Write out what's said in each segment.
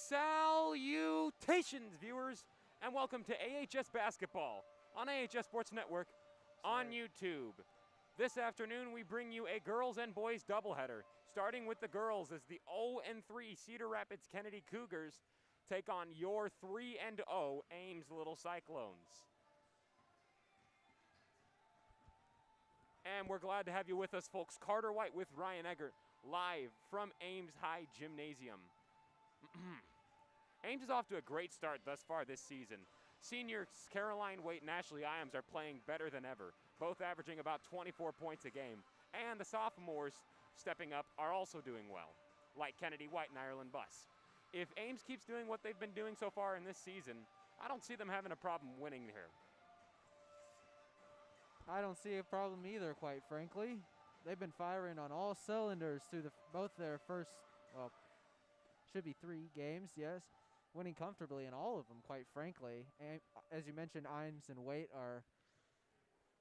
Salutations, viewers, and welcome to AHS Basketball on AHS Sports Network on YouTube. This afternoon, we bring you a girls and boys doubleheader, starting with the girls as the 0-3 Cedar Rapids Kennedy Cougars take on your 3-0 Ames Little Cyclones. And we're glad to have you with us, folks. Carter White with Ryan Eggert, live from Ames High Gymnasium. Ames is off to a great start thus far this season. Seniors Caroline Waite and Ashley Iams are playing better than ever, both averaging about 24 points a game. And the sophomores stepping up are also doing well, like Kennedy White and Ireland Buss. If Ames keeps doing what they've been doing so far in this season, I don't see them having a problem winning here. I don't see a problem either, quite frankly. They've been firing on all cylinders through both their first, well, should be 3 games, yes. Winning comfortably in all of them, quite frankly. And as you mentioned, Imes and Waite are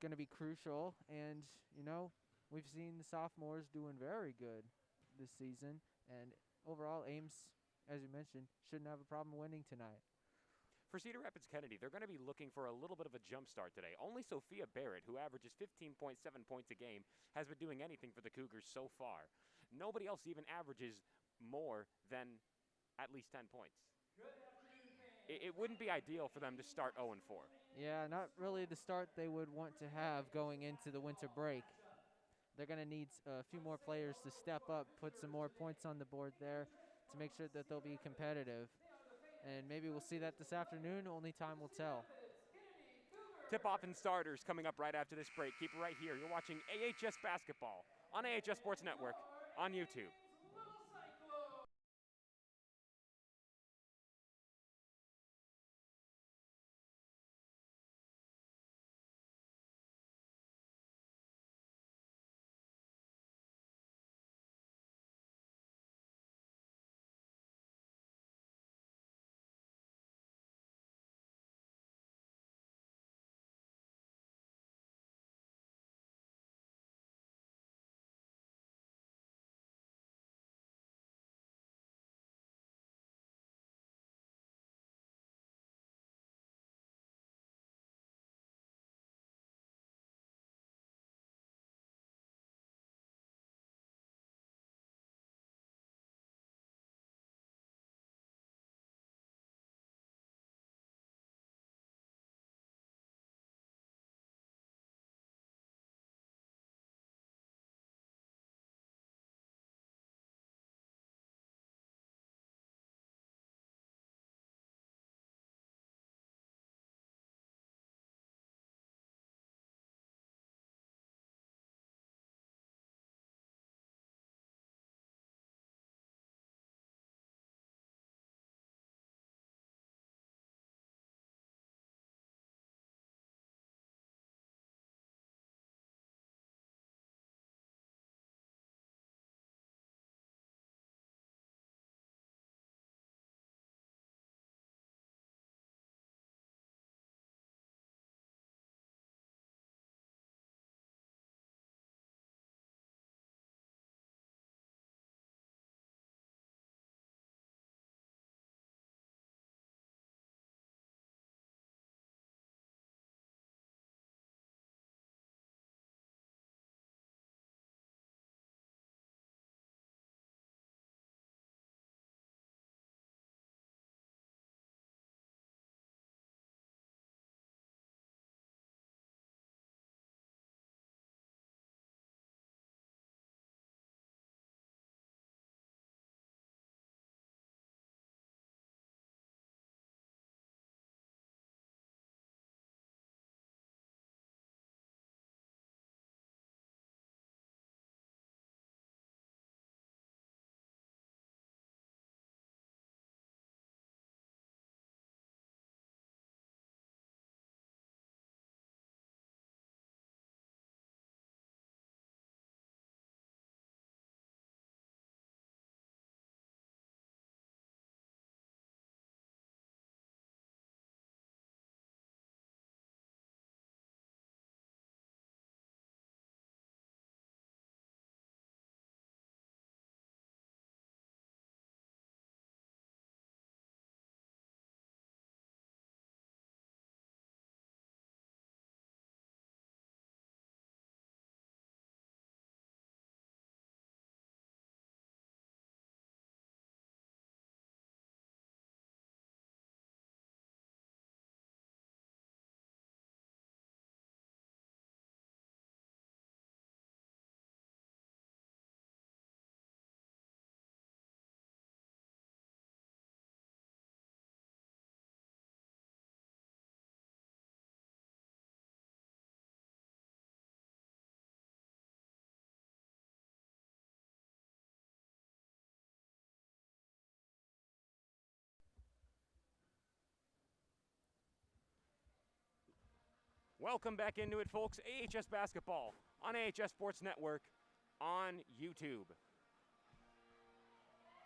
going to be crucial. And, you know, we've seen the sophomores doing very good this season. And overall, Ames, as you mentioned, shouldn't have a problem winning tonight. For Cedar Rapids Kennedy, they're going to be looking for a little bit of a jump start today. Only Sophia Barrett, who averages 15.7 points a game, has been doing anything for the Cougars so far. Nobody else even averages more than at least 10 points. It wouldn't be ideal for them to start 0-4. Yeah, not really the start they would want to have going into the winter break. They're going to need a few more players to step up, put some more points on the board there to make sure that they'll be competitive. And maybe we'll see that this afternoon. Only time will tell. Tip-off and starters coming up right after this break. Keep it right here. You're watching AHS Basketball on AHS Sports Network on YouTube. Welcome back into it, folks. AHS Basketball on AHS Sports Network on YouTube.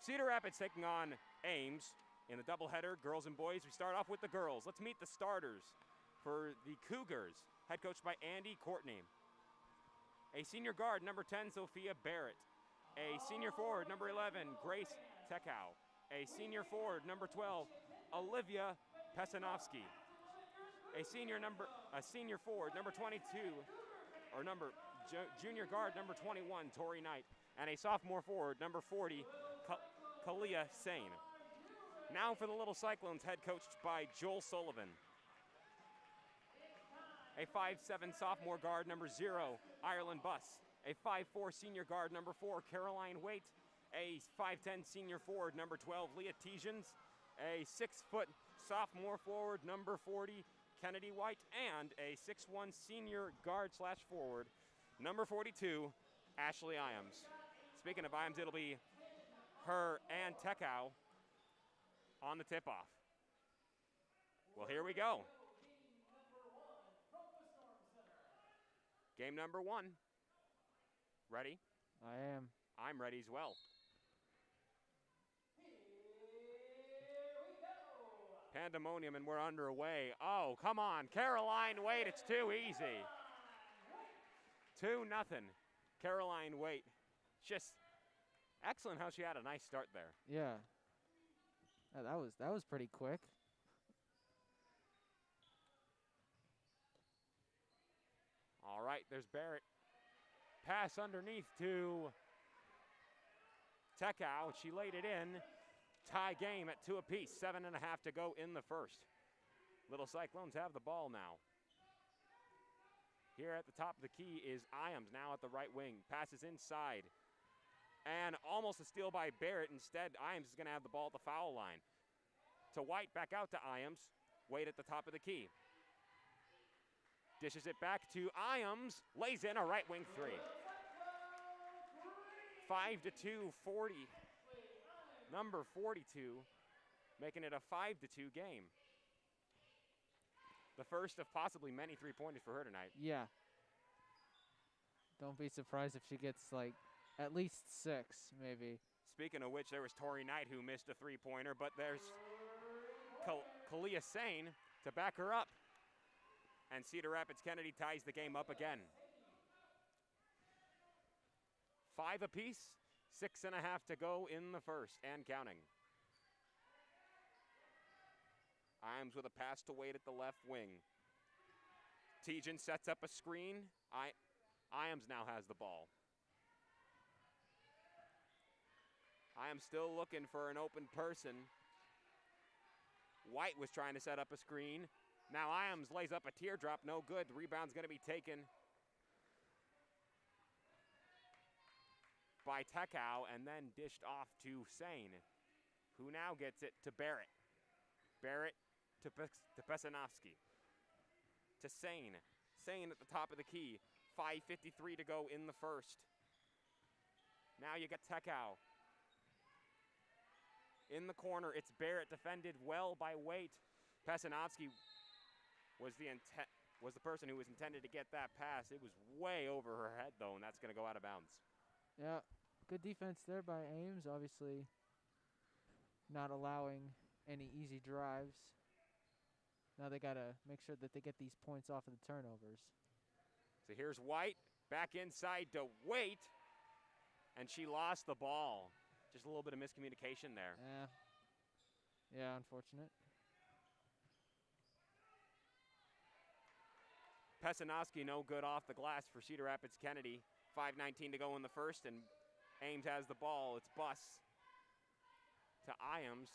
Cedar Rapids taking on Ames in the doubleheader, girls and boys. We start off with the girls. Let's meet the starters for the Cougars, head coached by Andy Courtney. A senior guard, number 10, Sophia Barrett. A senior forward, number 11, Grace Tekow. A senior forward, number 12, Olivia Pesanovsky. A senior forward, number 22, junior guard, number 21, Tori Knight. And a sophomore forward, number 40, Kalia Sane. Now for the Little Cyclones, head coached by Joel Sullivan. A 5'7" sophomore guard, number 0, Ireland Buss. A 5'4" senior guard, number 4, Caroline Waite. A 5'10" senior forward, number 12, Leah Tejans. A 6-foot sophomore forward, number 40, Kennedy White. And a 6'1" senior guard / forward, number 42, Ashley Iams. Speaking of Iams, it'll be her and Tekow on the tip-off. Well, here we go. Game number 1. Ready? I am. I'm ready as well. Pandemonium, and we're underway. Oh, come on. Caroline Waite, it's too easy. 2-0. Caroline Waite. Just excellent how she had a nice start there. Yeah. That was pretty quick. All right, there's Barrett. Pass underneath to Tekow. She laid it in. Tie game at 2 apiece. 7.5 to go in the first. Little Cyclones have the ball now. Here at the top of the key is Iams, now at the right wing. Passes inside. And almost a steal by Barrett. Instead, Iams is going to have the ball at the foul line. To White, back out to Iams. Wait at the top of the key. Dishes it back to Iams. Lays in a right wing 3. 5-2, 40. Number 42, making it a 5-2 game. The first of possibly many three-pointers for her tonight. Yeah. Don't be surprised if she gets, like, at least 6, maybe. Speaking of which, there was Tori Knight who missed a three-pointer, but there's Kalia Sane to back her up. And Cedar Rapids Kennedy ties the game up again. 5 apiece, 6.5 to go in the first, and counting. Iams with a pass to Wade at the left wing. Tejan sets up a screen. Iams now has the ball. Iams still looking for an open person. White was trying to set up a screen. Now Iams lays up a teardrop, no good. The rebound's going to be taken by Tekow and then dished off to Sane, who now gets it to Barrett. Barrett to Pesanovsky. To Sane. Sane at the top of the key. 5:53 to go in the first. Now you get Tekow. In the corner, it's Barrett, defended well by Waite. Pesanovsky was the person who was intended to get that pass. It was way over her head, though, and that's going to go out of bounds. Yeah, good defense there by Ames. Obviously not allowing any easy drives. Now they got to make sure that they get these points off of the turnovers. So here's White, back inside to Waite, and she lost the ball. Just a little bit of miscommunication there. Yeah, unfortunate. Pesanovsky no good off the glass for Cedar Rapids Kennedy. 5:19 to go in the first, and Ames has the ball. It's Buss to Iams.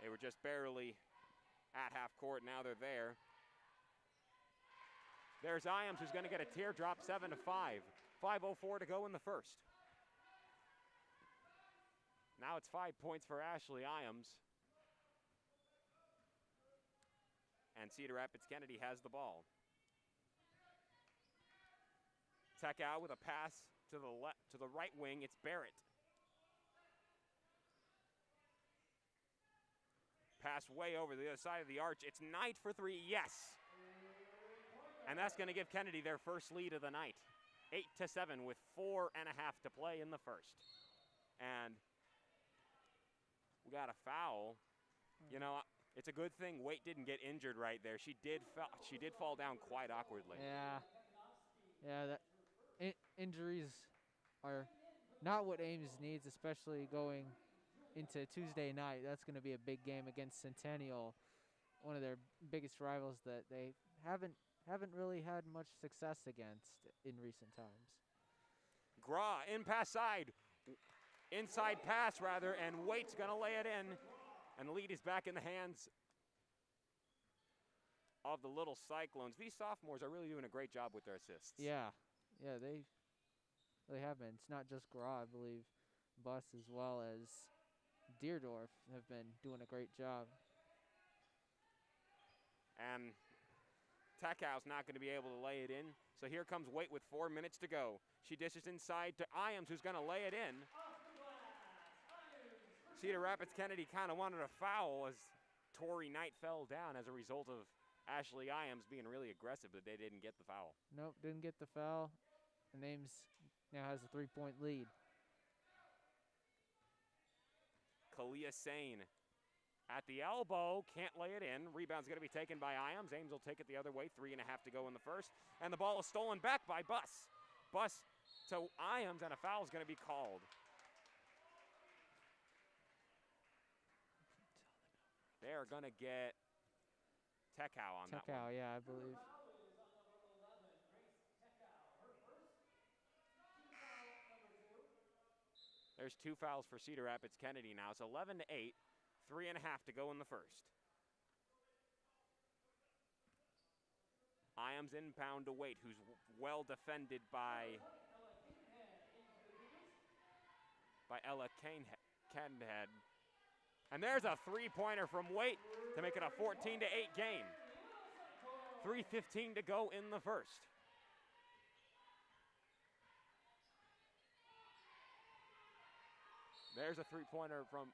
They were just barely at half court. Now they're there. There's Iams, who's going to get a teardrop. 7-5. 5:04 to go in the first. Now it's 5 points for Ashley Iams. And Cedar Rapids Kennedy has the ball. Tekow with a pass to the right wing. It's Barrett. Pass way over the other side of the arch. It's Knight for 3. Yes. And that's going to give Kennedy their first lead of the night. 8-7 with 4.5 to play in the first. And we got a foul. You know, it's a good thing Waite didn't get injured right there. She did fall down quite awkwardly. Yeah, that injuries are not what Ames needs, especially going into Tuesday night. That's going to be a big game against Centennial, one of their biggest rivals that they haven't really had much success against in recent times. Gra inside pass rather, and Waite's going to lay it in, and the lead is back in the hands of the little Cyclones. These sophomores are really doing a great job with their assists. Yeah, they have been. It's not just Gra, I believe. Buss as well as Deerdorf have been doing a great job. And Tekau's not going to be able to lay it in. So here comes Waite with 4 minutes to go. She dishes inside to Iams, who's going to lay it in. Cedar Rapids Kennedy kind of wanted a foul as Tori Knight fell down as a result of Ashley Iams being really aggressive, but they didn't get the foul. Nope, didn't get the foul. And Ames now has a 3-point lead. Kalia Sane at the elbow, can't lay it in. Rebound's going to be taken by Iams. Ames will take it the other way, 3.5 to go in the first. And the ball is stolen back by Buss. Buss to Iams, and a foul is going to be called. They're going to get Tekau on that one. Tekau, yeah, I believe. There's 2 fouls for Cedar Rapids Kennedy now. It's 11-8, 3.5 to go in the first. Iams inbound to Waite, who's well defended by Ella Cadenhead. And there's a 3-pointer from Waite to make it a 14-8 game. 3:15 to go in the first. There's a 3-pointer from...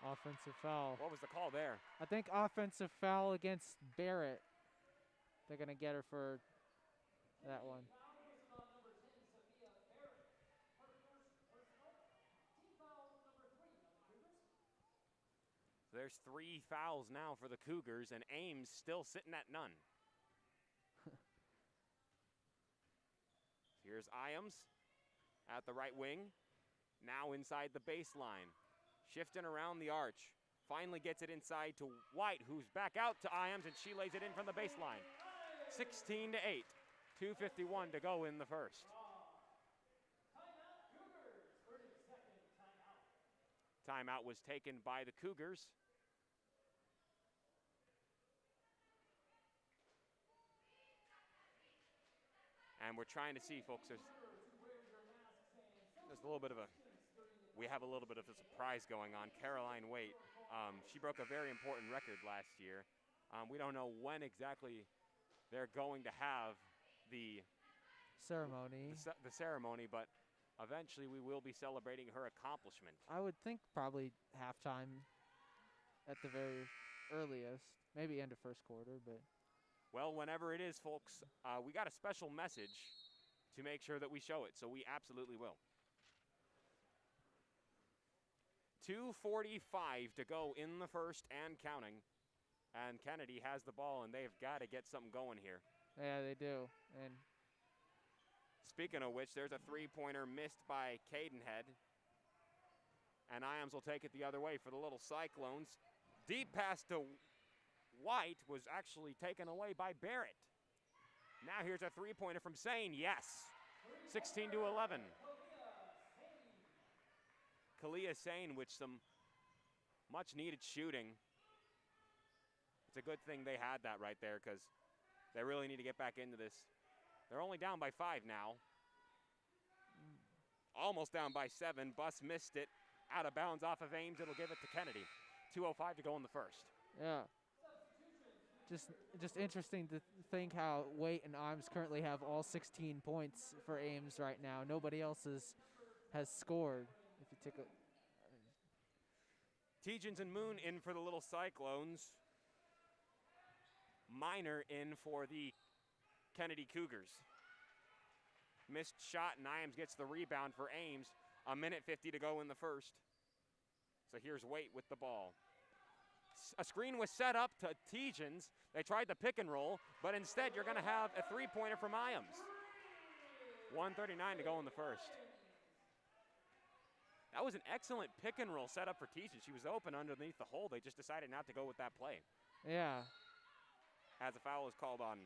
Offensive foul. What was the call there? I think offensive foul against Barrett. They're going to get her for that one. There's 3 fouls now for the Cougars, and Ames still sitting at none. Here's Iams at the right wing. Now inside the baseline. Shifting around the arch. Finally gets it inside to White, who's back out to Iams, and she lays it in from the baseline. 16-8. 2:51 to go in the first. Timeout was taken by the Cougars. And we're trying to see, folks, there's a little bit of we have a little bit of a surprise going on. Caroline Waite, she broke a very important record last year. We don't know when exactly they're going to have the ceremony. The ceremony, but eventually we will be celebrating her accomplishment. I would think probably halftime at the very earliest, maybe end of first quarter, but. Well, whenever it is, folks, we got a special message to make sure that we show it, so we absolutely will. 2:45 to go in the first and counting. And Kennedy has the ball, and they've got to get something going here. Yeah, they do. And speaking of which, there's a 3-pointer missed by Cadenhead. And Iams will take it the other way for the little Cyclones. Deep pass to White was actually taken away by Barrett. Now here's a 3-pointer from Sane. Yes. 16-11. Kalia Sane with some much-needed shooting. It's a good thing they had that right there because they really need to get back into this. They're only down by 5 now. Almost down by 7. Buss missed it. Out of bounds off of Ames. It'll give it to Kennedy. 2:05 to go in the first. Yeah. Just interesting to think how Waite and Imes currently have all 16 points for Ames right now. Nobody else has scored. If you take a Tegens and Moon in for the little Cyclones. Minor in for the Kennedy Cougars. Missed shot, and Iams gets the rebound for Ames. 1:50 to go in the first. So here's Waite with the ball. A screen was set up to Tejan. They tried the pick and roll, but instead you're going to have a three-pointer from Iams. 1:39 to go in the first. That was an excellent pick and roll set up for Tejan. She was open underneath the hole. They just decided not to go with that play. Yeah. As a foul is called on.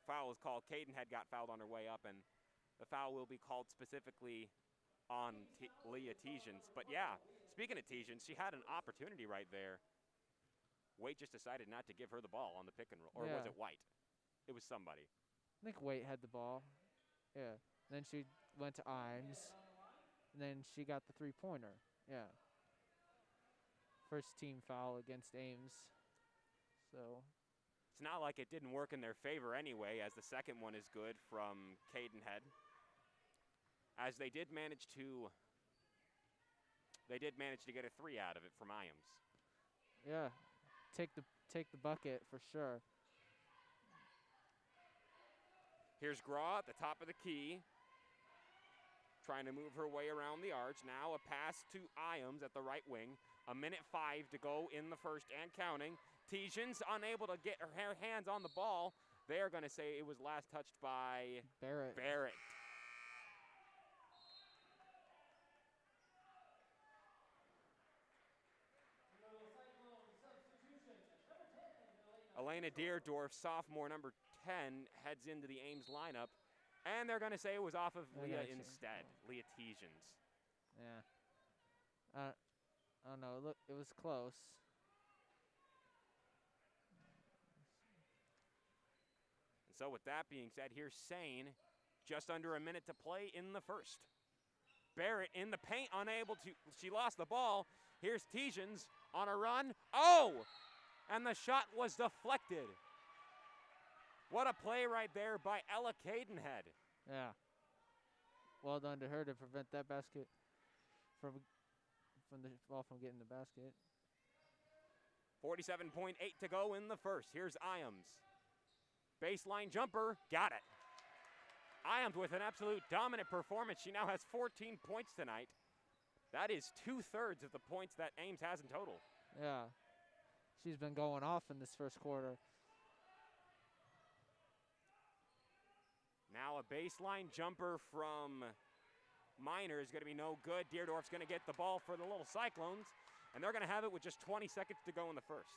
Foul is called. Cadenhead got fouled on her way up, and the foul will be called specifically on Leah Tejan. But yeah, speaking of Tejan, she had an opportunity right there. Waite just decided not to give her the ball on the pick and roll. Or was it White? It was somebody. I think Waite had the ball. Yeah. Then she went to Ames. And then she got the three-pointer. Yeah. First team foul against Ames. So it's not like it didn't work in their favor anyway, as the second one is good from Cadenhead. As they did manage to get a three out of it from Iams. Yeah. Take the bucket for sure. Here's Graw at the top of the key, trying to move her way around the arch. Now a pass to Iams at the right wing. 1:05 to go in the first and counting. Tejan's unable to get her hands on the ball. They are going to say it was last touched by Barrett. Elena Deerdorf, sophomore, number 10, heads into the Ames lineup. And they're going to say it was off of Leah instead, Leah Tejan's. Yeah. I don't know. Look, it was close. And so with that being said, here's Sane. Just under a minute to play in the first. Barrett in the paint, unable to. She lost the ball. Here's Tejan's on a run. Oh! And the shot was deflected. What a play right there by Ella Cadenhead. Yeah. Well done to her to prevent that basket from the ball from getting the basket. 47.8 to go in the first. Here's Iams. Baseline jumper, got it. Iams with an absolute dominant performance. She now has 14 points tonight. That is 2/3 of the points that Ames has in total. Yeah. She's been going off in this first quarter. Now a baseline jumper from Minor is going to be no good. Deerdorf's going to get the ball for the little Cyclones, and they're going to have it with just 20 seconds to go in the first.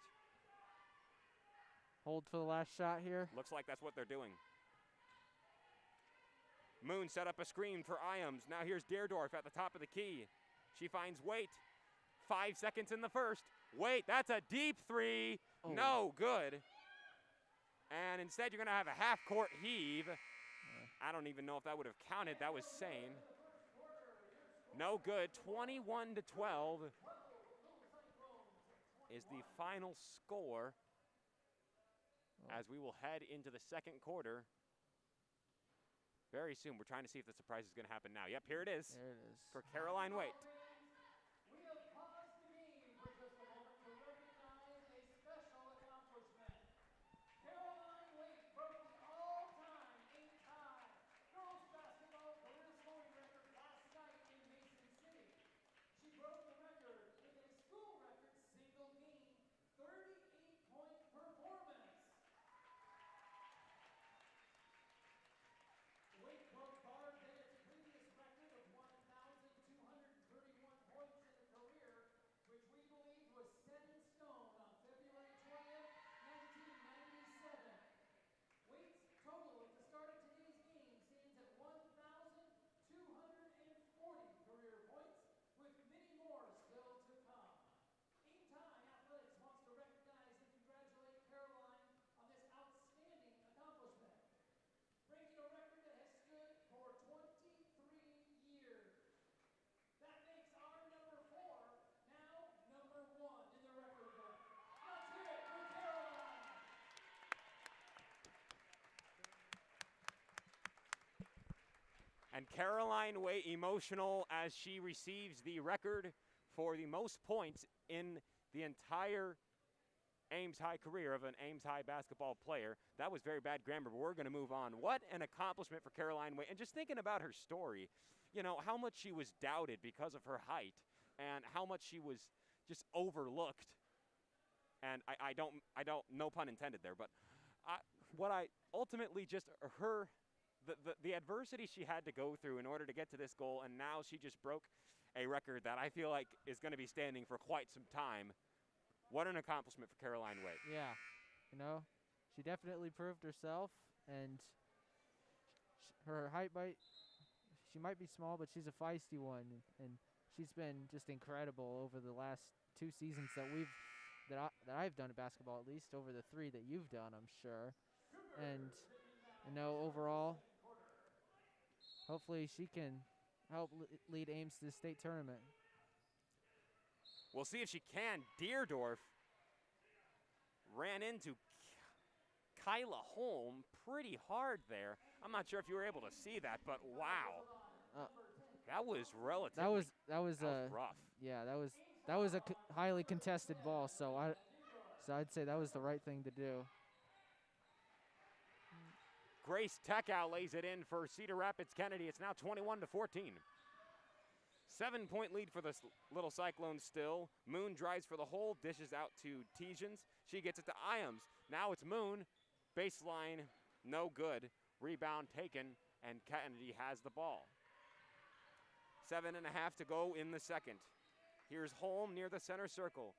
Hold for the last shot here. Looks like that's what they're doing. Moon set up a screen for Iams. Now here's Deerdorf at the top of the key. She finds Waite. 5 seconds in the first. Waite, that's a deep three. Oh. No good. And instead you're going to have a half-court heave. I don't even know if that would have counted. That was Sane. No good. 21-12 is the final score as we will head into the second quarter very soon. We're trying to see if the surprise is going to happen now. Yep, here it is. There it is. For Caroline Waite. And Caroline Waite emotional as she receives the record for the most points in the entire Ames High career of an Ames High basketball player. That was very bad grammar, but we're going to move on. What an accomplishment for Caroline Waite. And just thinking about her story, you know, how much she was doubted because of her height and how much she was just overlooked. And I don't, no pun intended there, but what I ultimately just the adversity she had to go through in order to get to this goal, and now she just broke a record that I feel like is going to be standing for quite some time. What an accomplishment for Caroline Waite. Yeah, you know, she definitely proved herself, and her height she might be small, but she's a feisty one, and she's been just incredible over the last 2 seasons that I've done at basketball, at least over the 3 that you've done, I'm sure. And you know, overall, hopefully she can help lead Ames to the state tournament. We'll see if she can. Deerdorf ran into Kyla Holm pretty hard there. I'm not sure if you were able to see that, but wow. That was relatively that was rough. Yeah, that was a highly contested ball, so I'd say that was the right thing to do. Grace Teckow lays it in for Cedar Rapids Kennedy. It's now 21-14. 7-point lead for the little Cyclones still. Moon drives for the hole, dishes out to Tejans. She gets it to Iams. Now it's Moon. Baseline, no good. Rebound taken, and Kennedy has the ball. 7.5 to go in the second. Here's Holm near the center circle.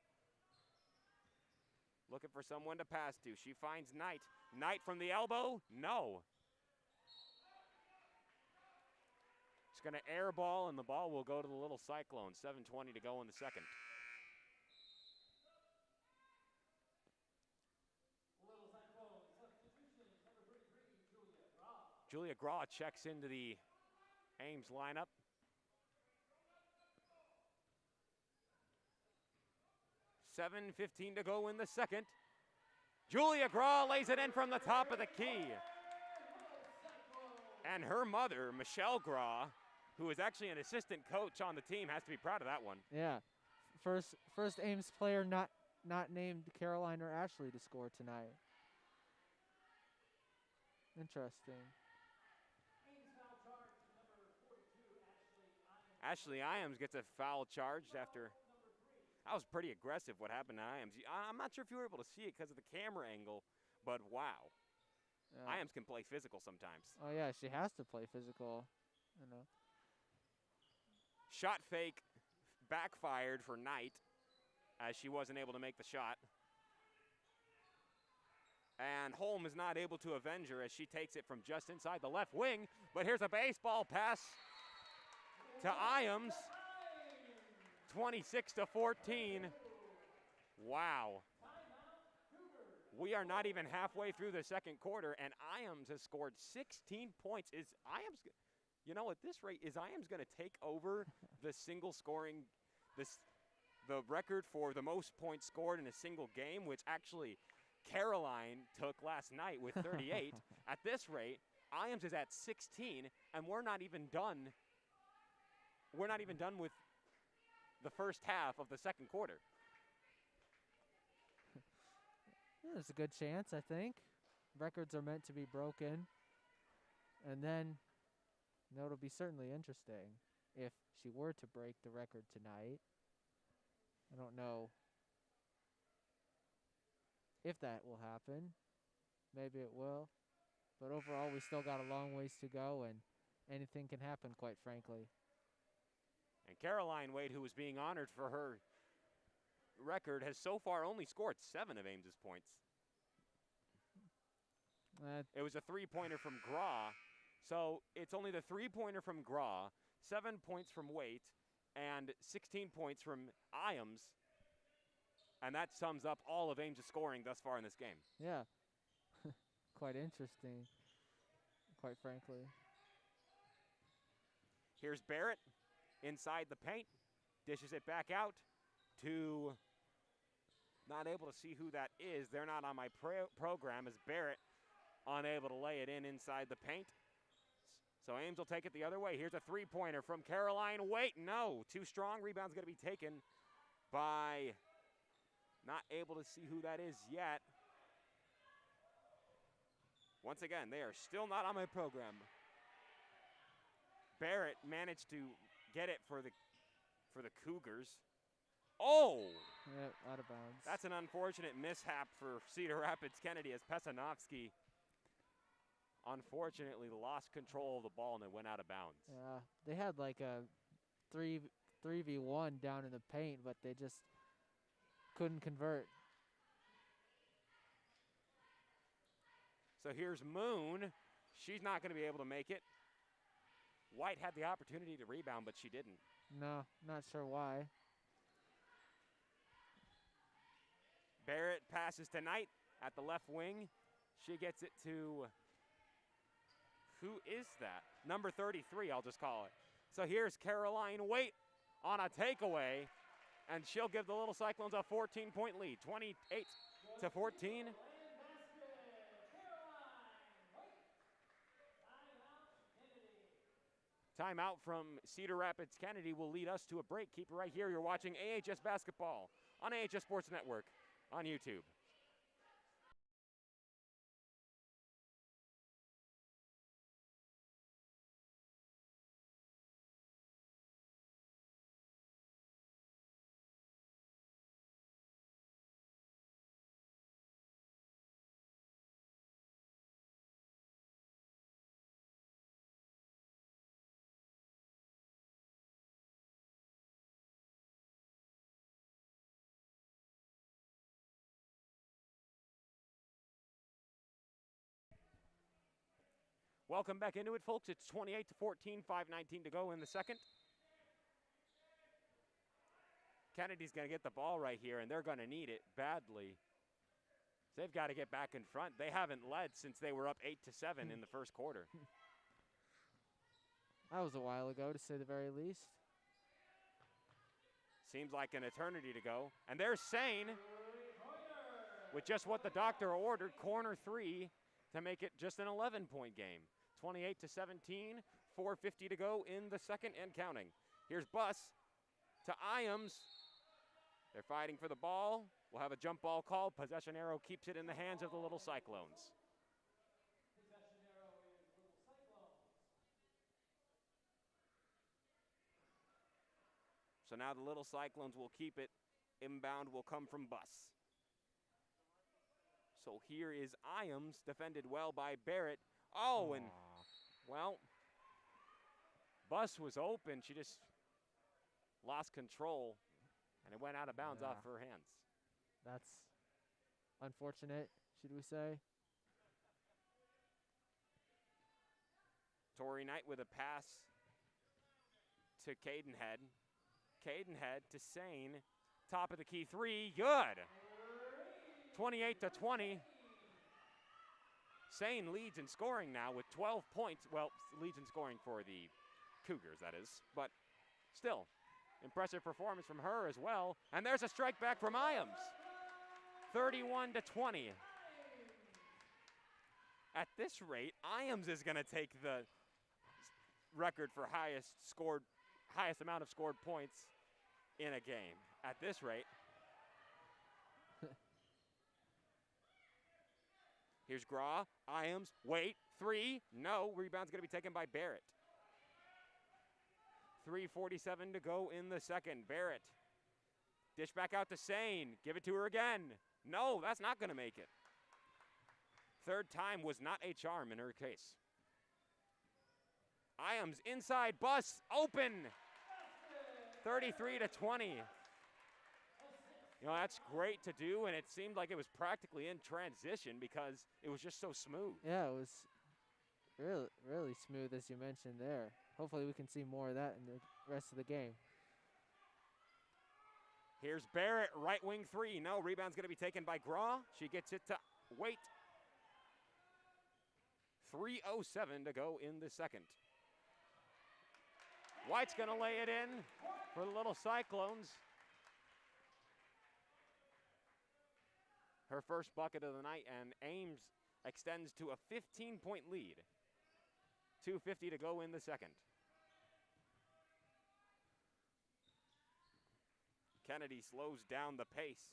Looking for someone to pass to. She finds Knight. Knight from the elbow? No. She's going to air ball, and the ball will go to the little Cyclones. 7:20 to go in the second. Julia Graw checks into the Ames lineup. $7:15 to go in the second. Julia Graw lays it in from the top of the key. And her mother, Michelle Graw, who is actually an assistant coach on the team, has to be proud of that one. Yeah. First Ames player not named Caroline or Ashley to score tonight. Interesting. Ashley Iams gets a foul charged after. That was pretty aggressive what happened to Iams. I'm not sure if you were able to see it because of the camera angle, but wow. Iams can play physical sometimes. Oh, yeah, she has to play physical. You know. Shot fake backfired for Knight as she wasn't able to make the shot. And Holm is not able to avenge her as she takes it from just inside the left wing. But here's a baseball pass to Iams. 26-14. Wow. We are not even halfway through the second quarter, and Iams has scored 16 points. Is Iams, you know, at this rate, is Iams going to take over the single scoring, the record for the most points scored in a single game, which actually Caroline took last night with 38. At this rate, Iams is at 16, and we're not even done. We're not even done with the first half of the second quarter. Yeah, there's a good chance, I think. Records are meant to be broken. And then, you know, it'll be certainly interesting if she were to break the record tonight. I don't know if that will happen. Maybe it will. But overall, we still got a long ways to go, and anything can happen, quite frankly. And Caroline Waite, who was being honored for her record, has so far only scored 7 of Ames's points. It was a three-pointer from Graw. So it's only the three-pointer from Graw, 7 points from Waite, and 16 points from Iams. And that sums up all of Ames's scoring thus far in this game. Yeah. Quite interesting, quite frankly. Here's Barrett inside the paint, dishes it back out to, not able to see who that is. They're not on my program, as Barrett unable to lay it in inside the paint. So Ames will take it the other way. Here's a three-pointer from Caroline Waite. No, too strong. Rebound's going to be taken by Not able to see who that is yet. Once again, they are still not on my program. Barrett managed to get it for the Cougars. Oh! Yep, out of bounds. That's an unfortunate mishap for Cedar Rapids Kennedy as Pesanovsky unfortunately lost control of the ball and it went out of bounds. Yeah, they had like a 3v1 down in the paint, but they just couldn't convert. So here's Moon. She's not going to be able to make it. White had the opportunity to rebound, but she didn't. No, not sure why. Barrett passes to Knight at the left wing. She gets it to, who is that? Number 33, I'll just call it. So here's Caroline Waite on a takeaway, and she'll give the Little Cyclones a 14-point lead, 28-14. Timeout from Cedar Rapids Kennedy will lead us to a break. Keep it right here. You're watching AHS Basketball on AHS Sports Network on YouTube. Welcome back into it, folks. It's 28-14, 5:19 to go in the second. Kennedy's going to get the ball right here, and they're going to need it badly. They've got to get back in front. They haven't led since they were up 8-7 in the first quarter. That was a while ago, to say the very least. Seems like an eternity to go. And there's Sane with just what the doctor ordered, corner three, to make it just an 11-point game. 28-17, 4:50 to go in the second and counting. Here's Buss to Ames. They're fighting for the ball. We'll have a jump ball call. Possession arrow keeps it in the hands of the Little Cyclones. So now the Little Cyclones will keep it. Inbound will come from Buss. So here is Iams, defended well by Barrett. Oh, and, well, Buss was open. She just lost control, and it went out of bounds off her hands. That's unfortunate, should we say. Tori Knight with a pass to Cadenhead. Cadenhead to Sane. Top of the key three, good. 28-20. Sane leads in scoring now with 12 points. Well, leads in scoring for the Cougars, that is. But still, impressive performance from her as well. And there's a strike back from Iams. 31-20. At this rate, Iams is going to take the record for highest amount of scored points in a game. At this rate. Here's Graw, Iams, wait, three, no, rebound's gonna be taken by Barrett. 3:47 to go in the second, Barrett. Dish back out to Sane, give it to her again. No, that's not gonna make it. Third time was not a charm in her case. Iams inside, Buss, open. 33-20. You know, that's great to do, and it seemed like it was practically in transition because it was just so smooth. Yeah, it was really, really smooth, as you mentioned there. Hopefully we can see more of that in the rest of the game. Here's Barrett, right wing three. No, rebound's going to be taken by Graw. She gets it to Waite. 3:07 to go in the second. White's going to lay it in for the Little Cyclones. Her first bucket of the night, and Ames extends to a 15-point lead. 2:50 to go in the second. Kennedy slows down the pace.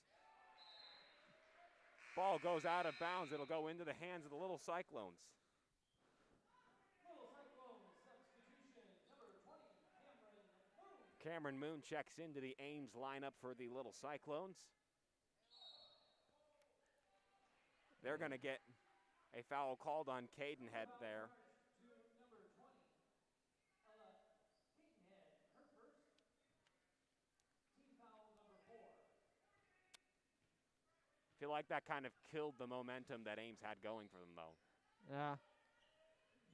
Ball goes out of bounds. It'll go into the hands of the Little Cyclones. Cameron Moon checks into the Ames lineup for the Little Cyclones. They're going to get a foul called on Cadenhead there. I feel like that kind of killed the momentum that Ames had going for them, though. Yeah.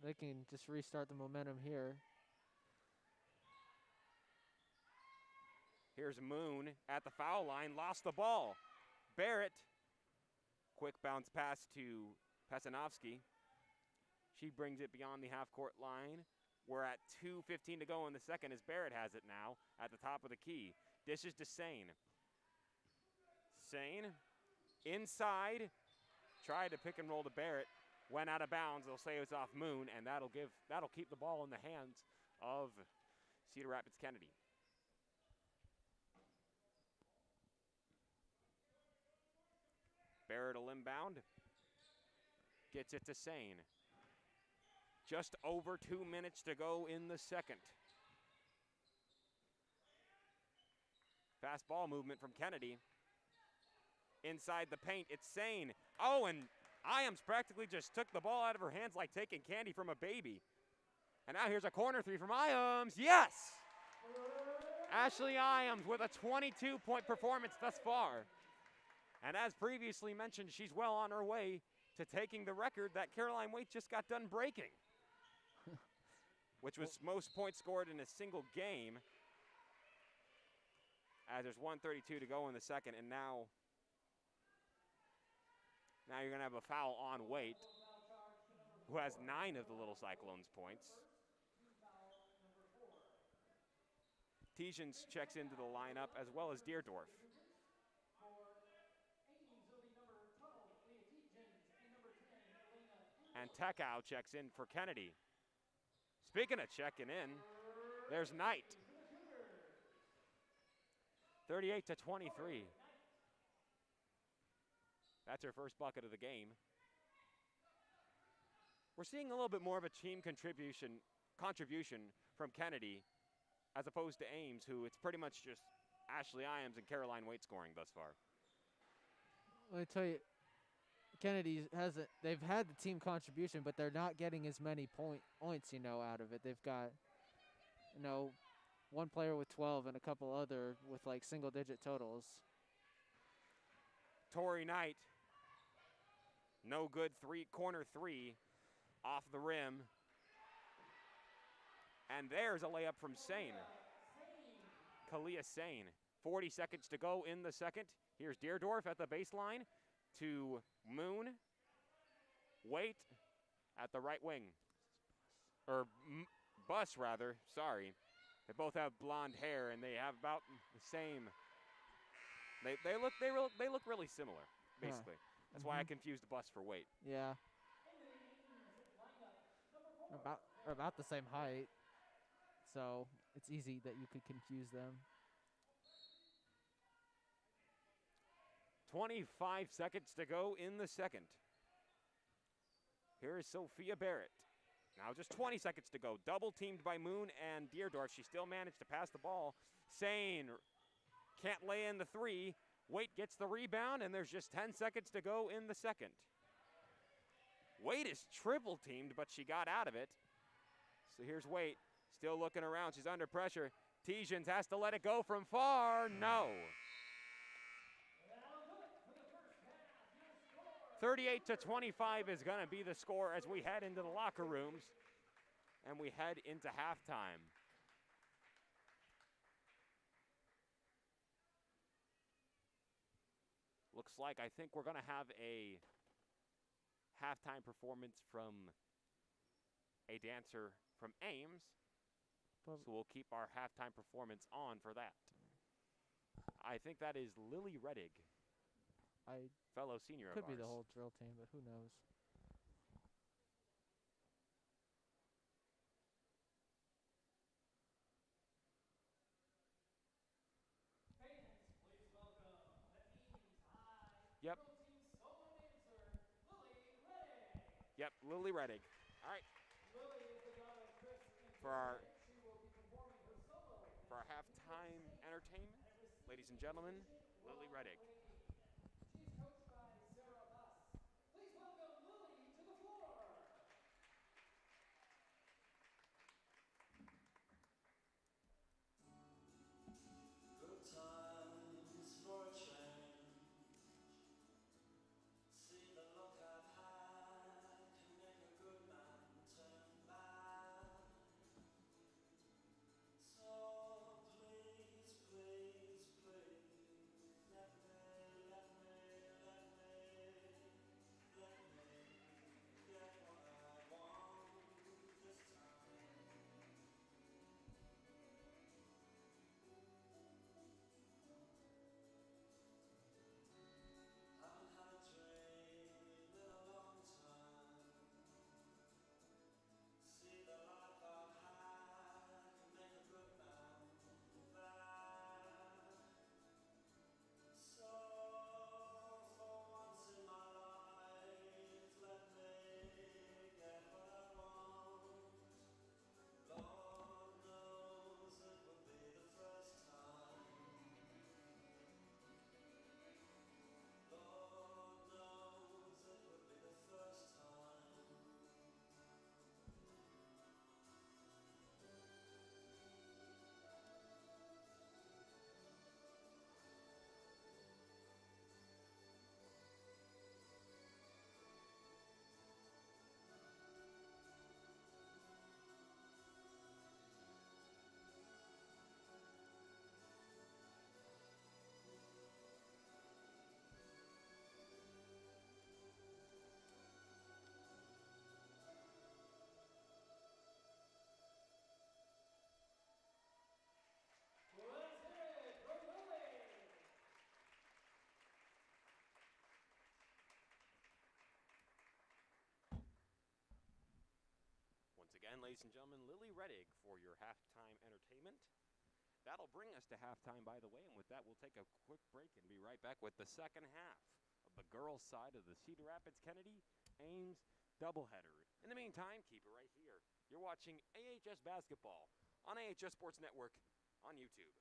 They can just restart the momentum here. Here's Moon at the foul line, lost the ball. Barrett, quick bounce pass to Pesanovsky. She brings it beyond the half-court line. We're at 2:15 to go in the second as Barrett has it now at the top of the key. Dishes to Sane. Sane, inside, tried to pick and roll to Barrett. Went out of bounds. They'll say it's off Moon, and that'll keep the ball in the hands of Cedar Rapids Kennedy. Barrett will inbound. Gets it to Sane. Just over 2 minutes to go in the second. Fast ball movement from Kennedy. Inside the paint, it's Sane. Oh, and Iams practically just took the ball out of her hands like taking candy from a baby. And now here's a corner three from Iams. Yes! Ashley Iams with a 22-point performance thus far. And as previously mentioned, she's well on her way to taking the record that Caroline Waite just got done breaking, which was most points scored in a single game. As there's 1:32 to go in the second, and now you're going to have a foul on Waite, who has 9 of the Little Cyclones points. Tejans checks into the lineup, as well as Deerdorf. And Tekow checks in for Kennedy. Speaking of checking in, there's Knight. 38-23. That's her first bucket of the game. We're seeing a little bit more of a team contribution from Kennedy as opposed to Ames, who it's pretty much just Ashley Iams and Caroline Waite scoring thus far. Let me tell you, Kennedy they've had the team contribution, but they're not getting as many points, out of it. They've got, one player with 12 and a couple other with like single-digit totals. Tori Knight, no good corner three off the rim. And there's a layup from Sane. Kalia Sane. 40 seconds to go in the second. Here's Deerdorf at the baseline to Moon. Waite at the right wing. Or Bus, rather. Sorry. They both have blonde hair, and they have about the same. They look really similar, basically. That's why I confused Bus for Waite. Yeah. About the same height, so it's easy that you could confuse them. 25 seconds to go in the second. Here is Sophia Barrett. Now just 20 seconds to go. Double teamed by Moon and Deerdorf. She still managed to pass the ball. Sane can't lay in the three. Waite gets the rebound, and there's just 10 seconds to go in the second. Waite is triple teamed, but she got out of it. So here's Waite, still looking around. She's under pressure. Tejans has to let it go from far. No. 38-25 is going to be the score as we head into the locker rooms and we head into halftime. Looks like I think we're going to have a halftime performance from a dancer from Ames. So we'll keep our halftime performance on for that. I think that is Lily Reddig, fellow senior of ours. Could be the whole drill team, but who knows? Yep. Yep, Lily Reddick. All right. For our halftime entertainment, ladies and gentlemen, Lily Reddick. She's coached by Sarah Buss. Please welcome Lily to the floor. Good times for a change. See the look I've had can make a good man turn bad. So please, please, please, let me get what I want this time. Haven't had a dream in a long time. See the life I've had can make a good man bad. So for once in my life, let me get what I want. Lord knows it will be the first time. Lord knows it will be the first time. Let's hear it for Lily. Once again, ladies and gentlemen, Lily Reddick for your halftime entertainment. That'll bring us to halftime, by the way, and with that, we'll take a quick break and be right back with the second half of the girls' side of the Cedar Rapids Kennedy Ames doubleheader. In the meantime, keep it right here. You're watching AHS Basketball on AHS Sports Network on YouTube.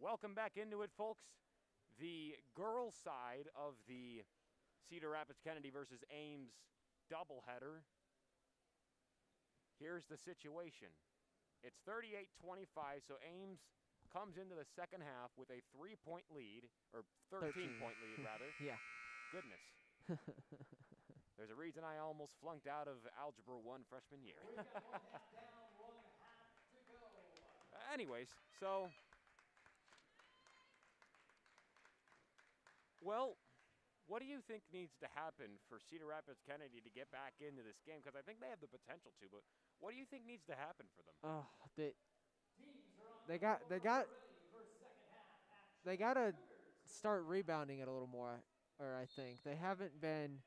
Welcome back into it, folks. The girls' side of the Cedar Rapids Kennedy versus Ames doubleheader. Here's the situation. It's 38-25, so Ames comes into the second half with a 3-point lead, or 13-point lead, rather. Yeah. Goodness. There's a reason I almost flunked out of Algebra 1 freshman year. Anyways, so, well, what do you think needs to happen for Cedar Rapids Kennedy to get back into this game? Because I think they have the potential to, but what do you think needs to happen for them? Oh, they gotta start rebounding it a little more, or I think they haven't been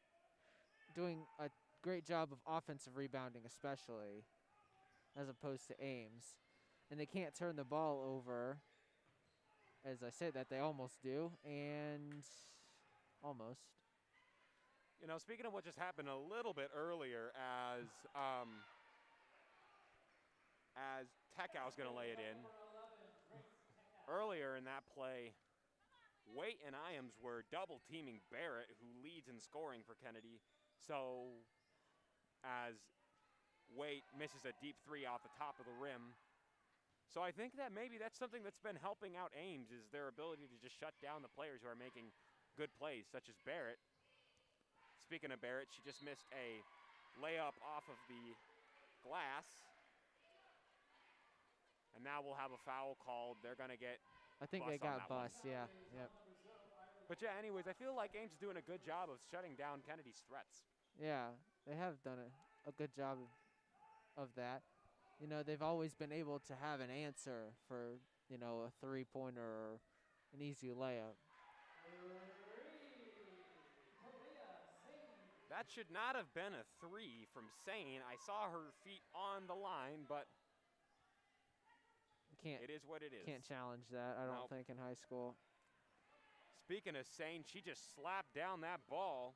doing a great job of offensive rebounding, especially as opposed to Ames, and they can't turn the ball over. As I say that, they almost do, and almost. You know, speaking of what just happened a little bit earlier, as Tekau's going to lay it in. Earlier in that play, Waite and Iams were double teaming Barrett, who leads in scoring for Kennedy. So as Waite misses a deep three off the top of the rim. So I think that maybe that's something that's been helping out Ames, is their ability to just shut down the players who are making good plays, such as Barrett. Speaking of Barrett, she just missed a layup off of the glass. And now we'll have a foul called. They're going to get I think they got bust, yeah. Yep. But yeah, anyways, I feel like Ames is doing a good job of shutting down Kennedy's threats. Yeah, they have done a good job of that. You know, they've always been able to have an answer for, you know, a three-pointer or an easy layup. That should not have been a three from Sane. I saw her feet on the line, but it is what it is. Can't challenge that, I don't think, in high school. Speaking of Sane, she just slapped down that ball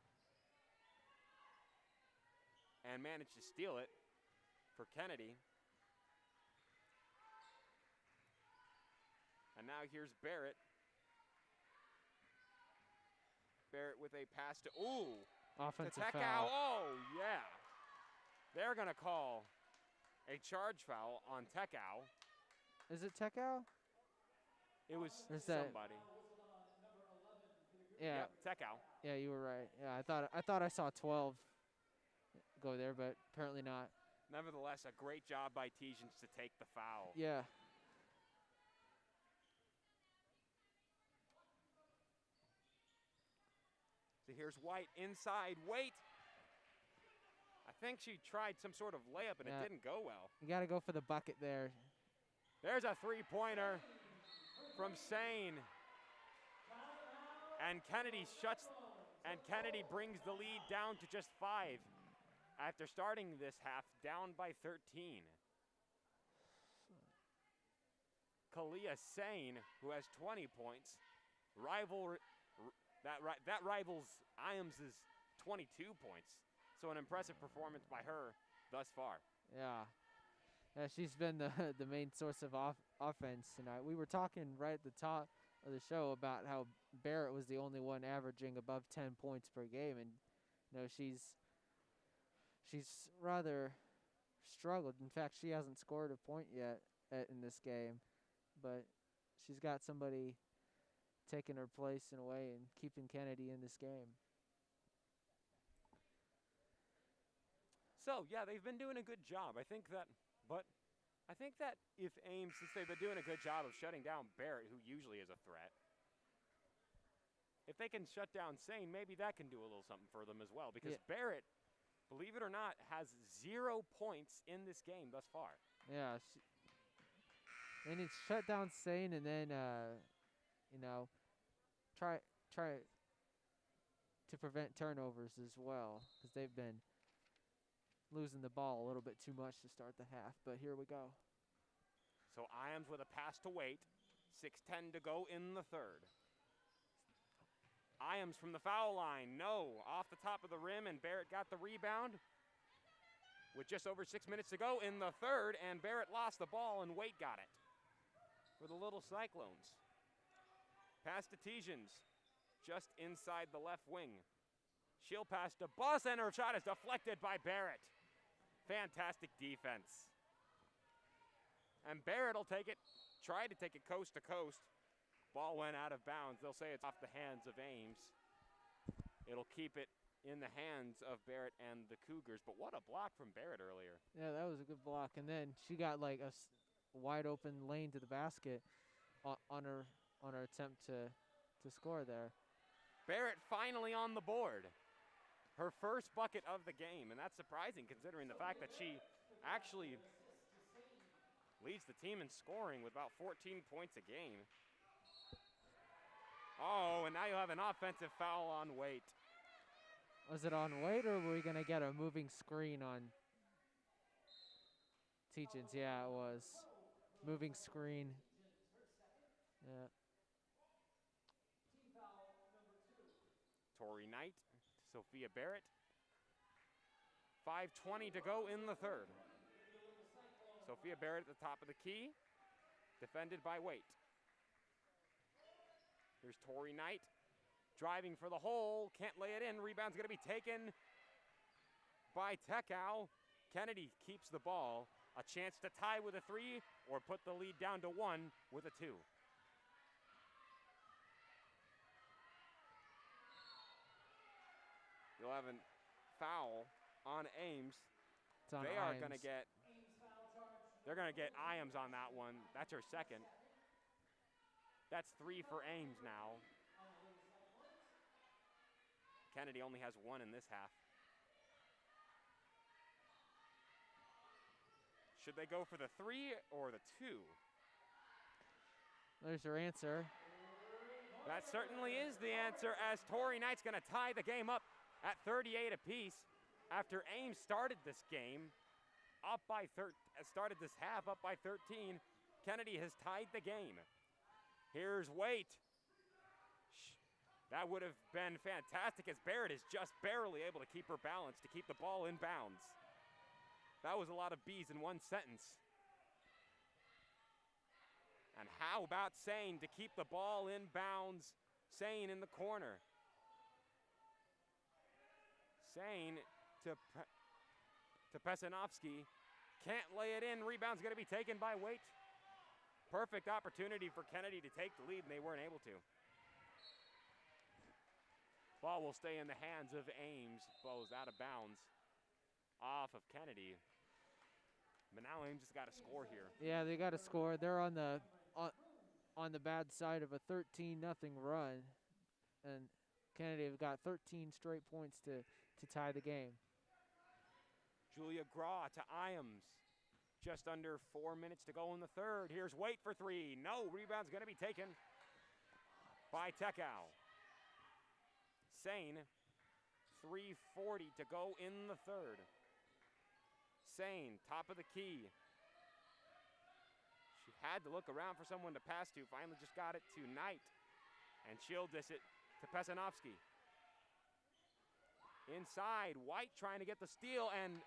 and managed to steal it for Kennedy. And now here's Barrett. Barrett with a pass to, offensive Tekau. foul. Oh, yeah. They're going to call a charge foul on Tekau. Is it Tekau? It was Is that somebody. Yeah. Yep, Tekau. Yeah, you were right. Yeah, I thought I saw 12 go there, but apparently not. Nevertheless, a great job by Tejans to take the foul. Yeah. So here's White inside. Wait. I think she tried some sort of layup and it didn't go well. You got to go for the bucket there. There's a three-pointer from Sane. And Kennedy brings the lead down to just 5 after starting this half down by 13. Kalia Sane, who has 20 points, that rivals Iams' 22 points. So an impressive performance by her thus far. Yeah. Yeah, she's been the main source of offense tonight. We were talking right at the top of the show about how Barrett was the only one averaging above 10 points per game, and you know she's rather struggled. In fact, she hasn't scored a point yet in this game, but she's got somebody taking her place in a way and keeping Kennedy in this game. So yeah, they've been doing a good job. I think that if Ames, since they've been doing a good job of shutting down Barrett, who usually is a threat, if they can shut down Sane, maybe that can do a little something for them as well. Because Barrett, believe it or not, has 0 points in this game thus far. Yeah. They need to shut down Sane and then, you know, try to prevent turnovers as well, because they've been losing the ball a little bit too much to start the half, but here we go. So Iams with a pass to Waite. 6:10 to go in the third. Iams from the foul line. No, off the top of the rim, and Barrett got the rebound with just over 6 minutes to go in the third, and Barrett lost the ball, and Waite got it for the Little Cyclones. Pass to Tejans, just inside the left wing. She'll pass to Buss, and her shot is deflected by Barrett. Fantastic defense. And Barrett will take it, try to take it coast to coast. Ball went out of bounds. They'll say it's off the hands of Ames. It'll keep it in the hands of Barrett and the Cougars, but what a block from Barrett earlier. Yeah, that was a good block. And then she got like a wide open lane to the basket on her attempt to score there. Barrett finally on the board. Her first bucket of the game, and that's surprising considering the fact that she actually leads the team in scoring with about 14 points a game. Oh, and now you'll have an offensive foul on Waite. Was it on Wade, or were we going to get a moving screen on Teachins? Yeah, it was. Moving screen. Yeah. Tori Knight, Sophia Barrett. 5:20 to go in the third. Sophia Barrett at the top of the key, defended by Waite. Here's Tori Knight, driving for the hole, can't lay it in. Rebound's gonna be taken by Tekau. Kennedy keeps the ball. A chance to tie with a 3 or put the lead down to 1 with a 2. You'll have a foul on Ames. It's on They are Ames. gonna get, they're gonna get Iams on that one. That's her second. That's 3 for Ames now. Kennedy only has 1 in this half. Should they go for the 3 or the 2? There's your answer. That certainly is the answer, as Tori Knight's gonna tie the game up at 38 apiece after Ames started this game up by started this half up by 13. Kennedy has tied the game. Here's Waite. That would have been fantastic, as Barrett is just barely able to keep her balance, to keep the ball in bounds. That was a lot of B's in one sentence. And how about Sane to keep the ball in bounds? Sane in the corner. Sane to Pesanovsky. Can't lay it in. Rebound's going to be taken by Waite. Perfect opportunity for Kennedy to take the lead, and they weren't able to. Ball will stay in the hands of Ames. Ball's out of bounds off of Kennedy. But now Ames has got to score here. Yeah, they got to score. They're on the bad side of a 13-0 run, and Kennedy have got 13 straight points to tie the game. Julia Graw to Iams. Just under 4 minutes to go in the third. Here's Waite for 3. No, rebound's going to be taken by Tekau. Sane, 3:40 to go in the third. Sane, top of the key. She had to look around for someone to pass to. Finally just got it to Knight. And she'll dish it to Pesanovsky. Inside, White trying to get the steal, and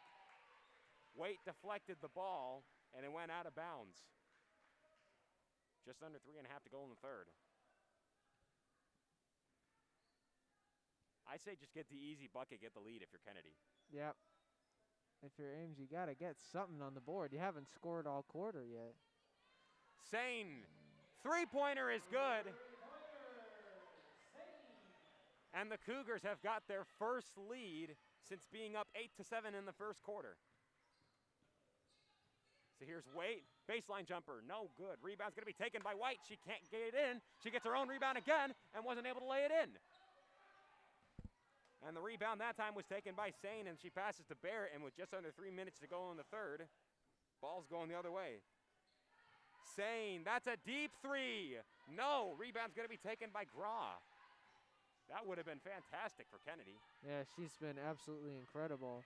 Waite deflected the ball, and it went out of bounds. Just under 3.5 to go in the third. I say just get the easy bucket, get the lead if you're Kennedy. Yep. If you're Ames, you got to get something on the board. You haven't scored all quarter yet. Sane, three-pointer is good. And the Cougars have got their first lead since being up 8-7 in the first quarter. So here's Waite, baseline jumper, no good. Rebound's gonna be taken by White. She can't get it in. She gets her own rebound again and wasn't able to lay it in. And the rebound that time was taken by Sane, and she passes to Barrett, and with just under 3 minutes to go in the third, ball's going the other way. Sane, that's a deep 3. No, rebound's gonna be taken by Graw. That would have been fantastic for Kennedy. Yeah, she's been absolutely incredible.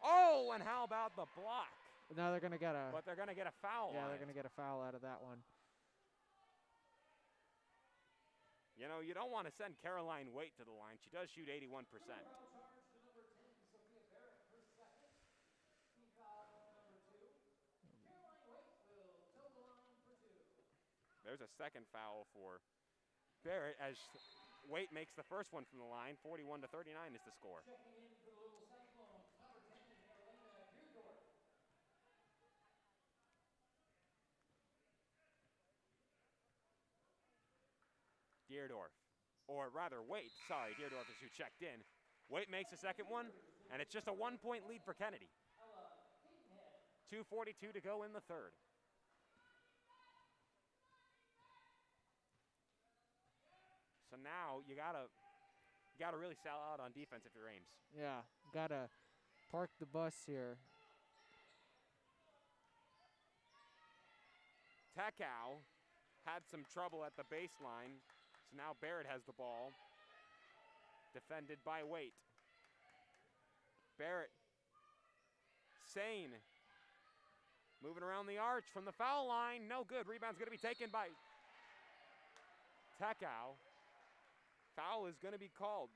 Oh, and how about the block? Now they're going to get a... But they're going to get a foul. Yeah, they're going to get a foul out of that one. You know, you don't want to send Caroline Waite to the line. She does shoot 81%. There's a second foul for Barrett as Waite makes the first one from the line. 41 to 39 is the score. Checking in for the Little Cyclones, number 10, Elena Deerdorf. Deerdorf, or rather Waite, sorry, Deerdorf is who checked in. Waite makes the second one, and it's just a 1-point lead for Kennedy. 2:42 to go in the third. So now you gotta really sell out on defense if you're Ames. Yeah, gotta park the bus here. Tekau had some trouble at the baseline, so now Barrett has the ball. Defended by Waite. Barrett, Sane, moving around the arch from the foul line, no good. Rebound's gonna be taken by Tekau. Foul is gonna be called.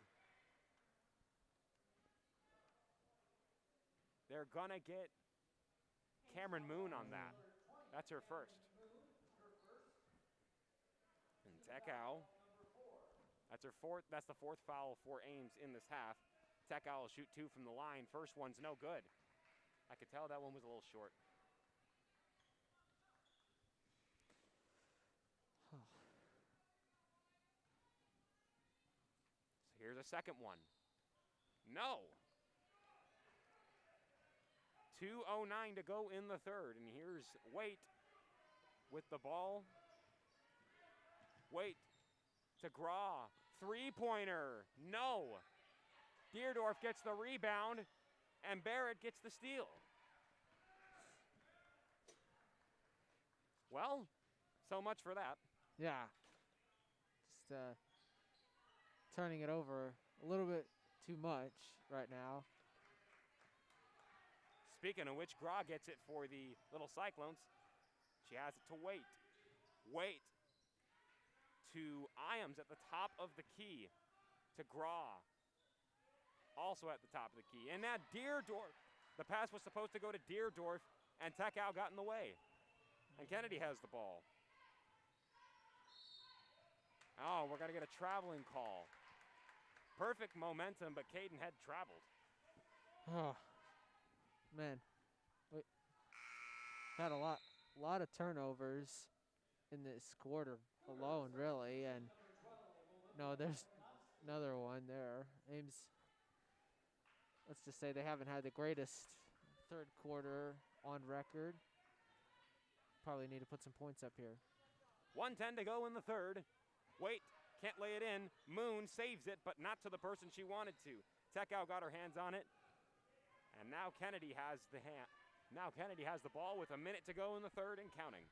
They're gonna get Cameron Moon on that. That's her first. And Tekau, that's her fourth. That's the fourth foul for Ames in this half. Tekau will shoot 2 from the line. First one's no good. I could tell that one was a little short. So here's a second one. No. 2:09 to go in the third, and here's Waite with the ball. Waite to Graw, three-pointer, no. Deerdorf gets the rebound, and Barrett gets the steal. Well, so much for that. Yeah, just turning it over a little bit too much right now. Speaking of which, Graw gets it for the Little Cyclones. She has it to Waite. Waite to Ames at the top of the key. To Graw. Also at the top of the key. And now Deerdorf. The pass was supposed to go to Deerdorf, and Tekau got in the way. And Kennedy has the ball. Oh, we're going to get a traveling call. Perfect momentum, but Caden had traveled. Oh, man. Had a lot of turnovers in this quarter alone, really. And no, there's another one there. Ames, let's just say they haven't had the greatest third quarter on record. Probably need to put some points up here. 1:10 to go in the third. Waite can't lay it in. Moon saves it, but not to the person she wanted to. Tekau got her hands on it. And now Kennedy has the ball with a minute to go in the third and counting.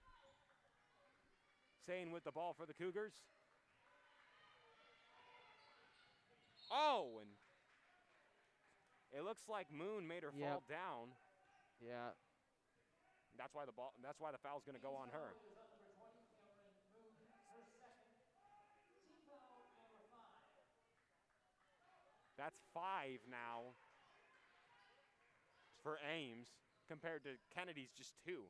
Sane with the ball for the Cougars. Oh, and it looks like Moon made her fall down. Yeah. That's why the foul's going to go on her. That's 5 now for Ames compared to Kennedy's just 2.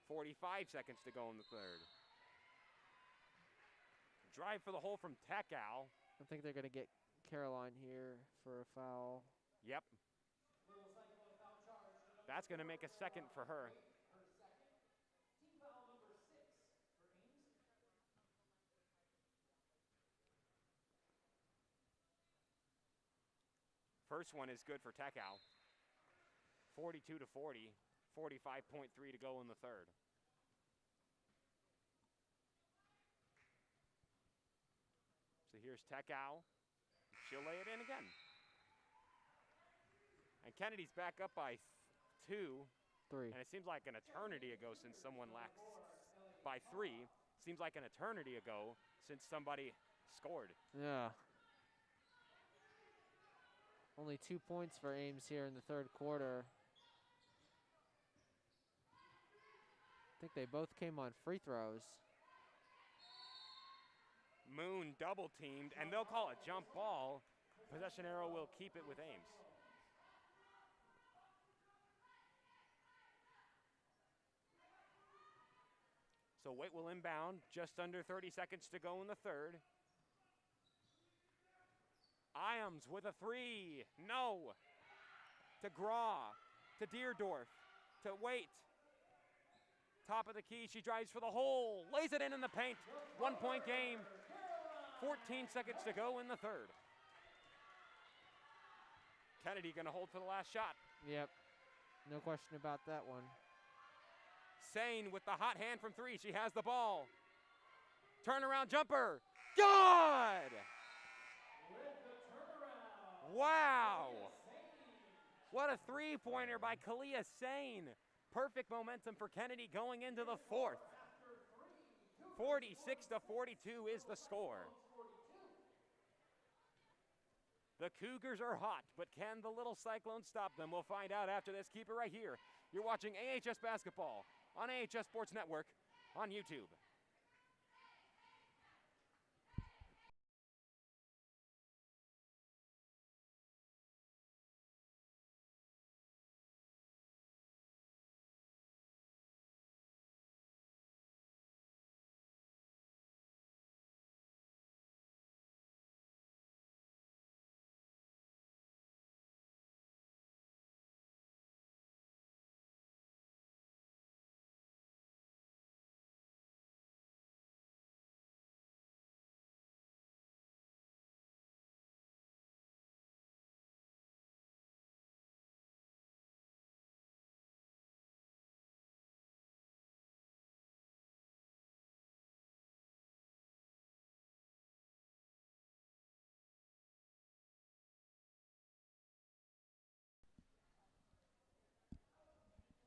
45 seconds to go in the third. Drive for the hole from Tekau. I think they're going to get Caroline here for a foul. Yep. That's going to make a second for her. First one is good for Tekau. 42 to 40. 45.3 to go in the third. So here's Tekau. She'll lay it in again. And Kennedy's back up by 2. 3. And it seems like an eternity ago since someone lacks by 3. Seems like an eternity ago since somebody scored. Yeah. Only 2 points for Ames here in the third quarter. I think they both came on free throws. Moon double teamed, and they'll call it jump ball. Possession arrow will keep it with Ames. So Waite will inbound, just under 30 seconds to go in the third. Iams with a three, no. To Graw, to Deerdorf, to Waite. Top of the key, she drives for the hole, lays it in the paint. 1 point game, 14 seconds to go in the third. Kennedy gonna hold for the last shot. Yep, no question about that one. Sane with the hot hand from three, she has the ball. Turnaround jumper, good! Wow! What a three-pointer by Kalia Sane. Perfect momentum for Kennedy going into the fourth. 46-42 is the score. The Cougars are hot, but can the little Cyclones stop them? We'll find out after this. Keep it right here. You're watching AHS Basketball on AHS Sports Network on YouTube.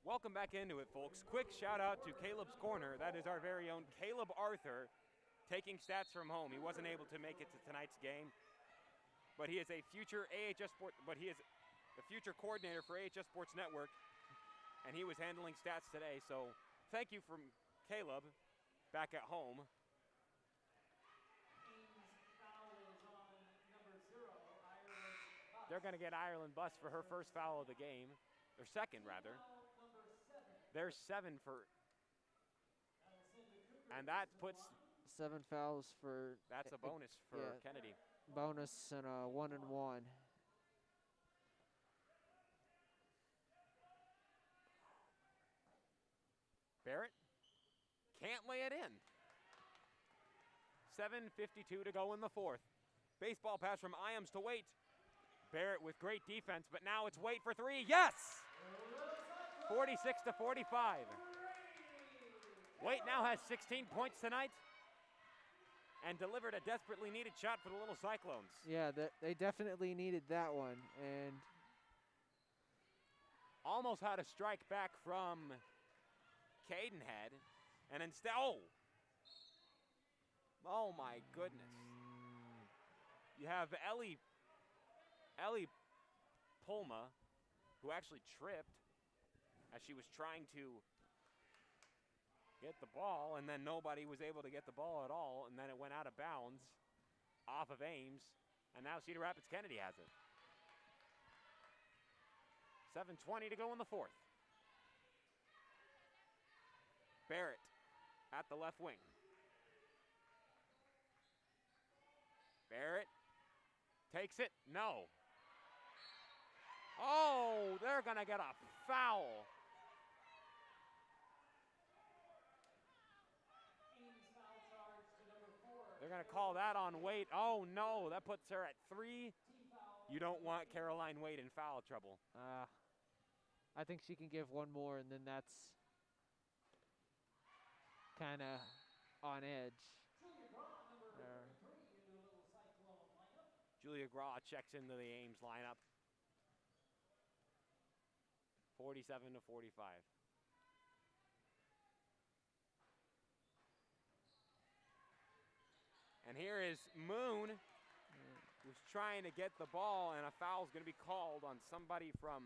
Welcome back into it, folks. Quick shout out to Caleb's Corner. That is our very own Caleb Arthur taking stats from home. He wasn't able to make it to tonight's game, but he is a future future coordinator for AHS Sports Network, and he was handling stats today. So thank you from Caleb back at home. They're going to get Ireland Bus for her first foul of the game, or second rather. There's 7 for, and that puts 7 fouls for. That's a bonus for Kennedy. Bonus and a 1-and-1. Barrett can't lay it in. 7:52 to go in the fourth. Baseball pass from Iams to Waite. Barrett with great defense, but now it's Waite for three. Yes! 46-45. Waite now has 16 points tonight and delivered a desperately needed shot for the little Cyclones. Yeah, they definitely needed that one, and almost had a strike back from Cadenhead, and instead, oh my goodness. You have Ellie Pulma, who actually tripped as she was trying to get the ball, and then nobody was able to get the ball at all, and then it went out of bounds off of Ames, and now Cedar Rapids Kennedy has it. 7:20 to go in the fourth. Barrett at the left wing. Barrett takes it, no. Oh, they're gonna get a foul. They're gonna call that on Waite. Oh no, that puts her at 3. You don't want Caroline Waite in foul trouble. I think she can give one more, and then that's kind of on edge. Julia Graw checks into the Ames lineup. 47-45. And here is Moon, who's trying to get the ball, and a foul is going to be called on somebody from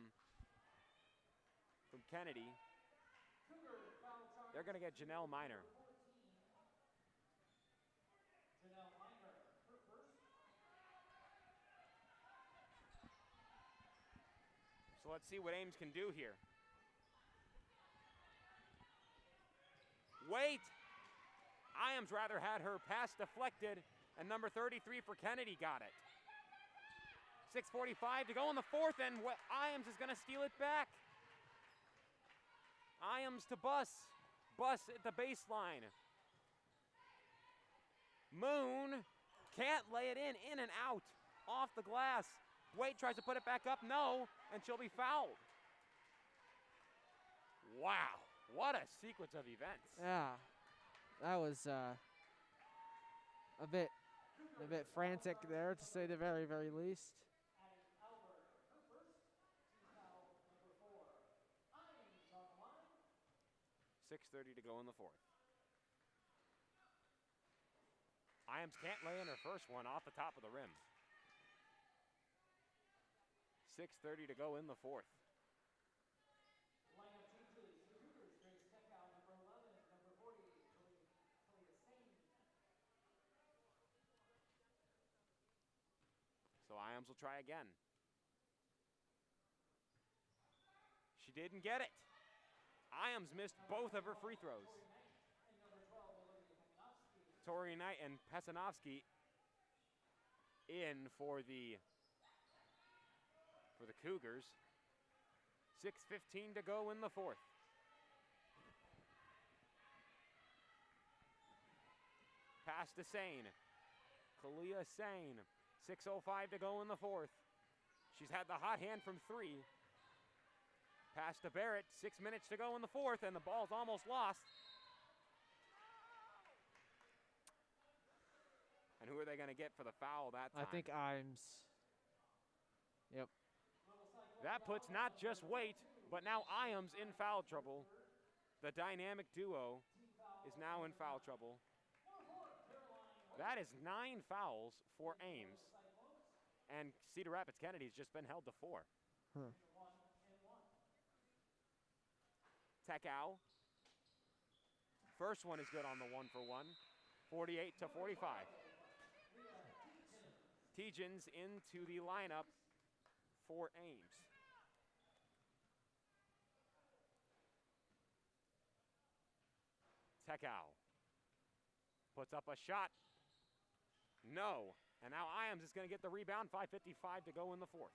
Kennedy. They're going to get Janelle Miner. So let's see what Ames can do here. Waite Iams rather had her pass deflected, and number 33 for Kennedy got it. 6:45 to go in the fourth, and Iams is gonna steal it back. Iams to Buss. Buss at the baseline. Moon can't lay it in and out, off the glass. Wade tries to put it back up, no, and she'll be fouled. Wow, what a sequence of events. Yeah, that was a bit frantic there, to say the very, very least. 6:30 to go in the fourth. Iams can't lay in her first one off the top of the rim. 6:30 to go in the fourth. So Iams will try again. She didn't get it. Iams missed both of her free throws. Tori Knight and Pesanovsky in for the Cougars. 6:15 to go in the fourth. Pass to Sane. Kalia Sane. 6:05 to go in the fourth. She's had the hot hand from three. Pass to Barrett. 6 minutes to go in the fourth, and the ball's almost lost. And who are they going to get for the foul that time? I think Iams. Yep. That puts not just Waite, but now Iams in foul trouble. The dynamic duo is now in foul trouble. That is 9 fouls for Ames. And Cedar Rapids Kennedy's just been held to 4. Tekau. First one is good on the 1-for-1. 48-45. Tegens into the lineup for Ames. Tekau puts up a shot. No. And now Iams is going to get the rebound. 5:55 to go in the fourth.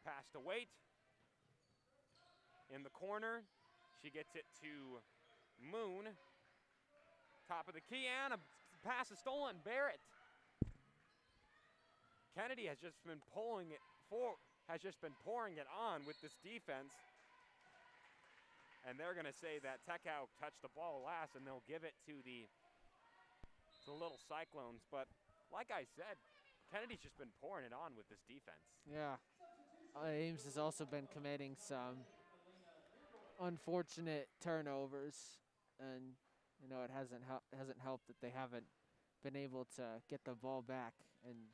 Pass to Waite. In the corner. She gets it to Moon. Top of the key, and a pass is stolen. Barrett. Kennedy has just been pouring it on with this defense. And they're going to say that Tekau touched the ball last, and they'll give it to the little Cyclones. But like I said, Kennedy's just been pouring it on with this defense. Yeah. Ames has also been committing some unfortunate turnovers, and you know it hasn't helped that they haven't been able to get the ball back and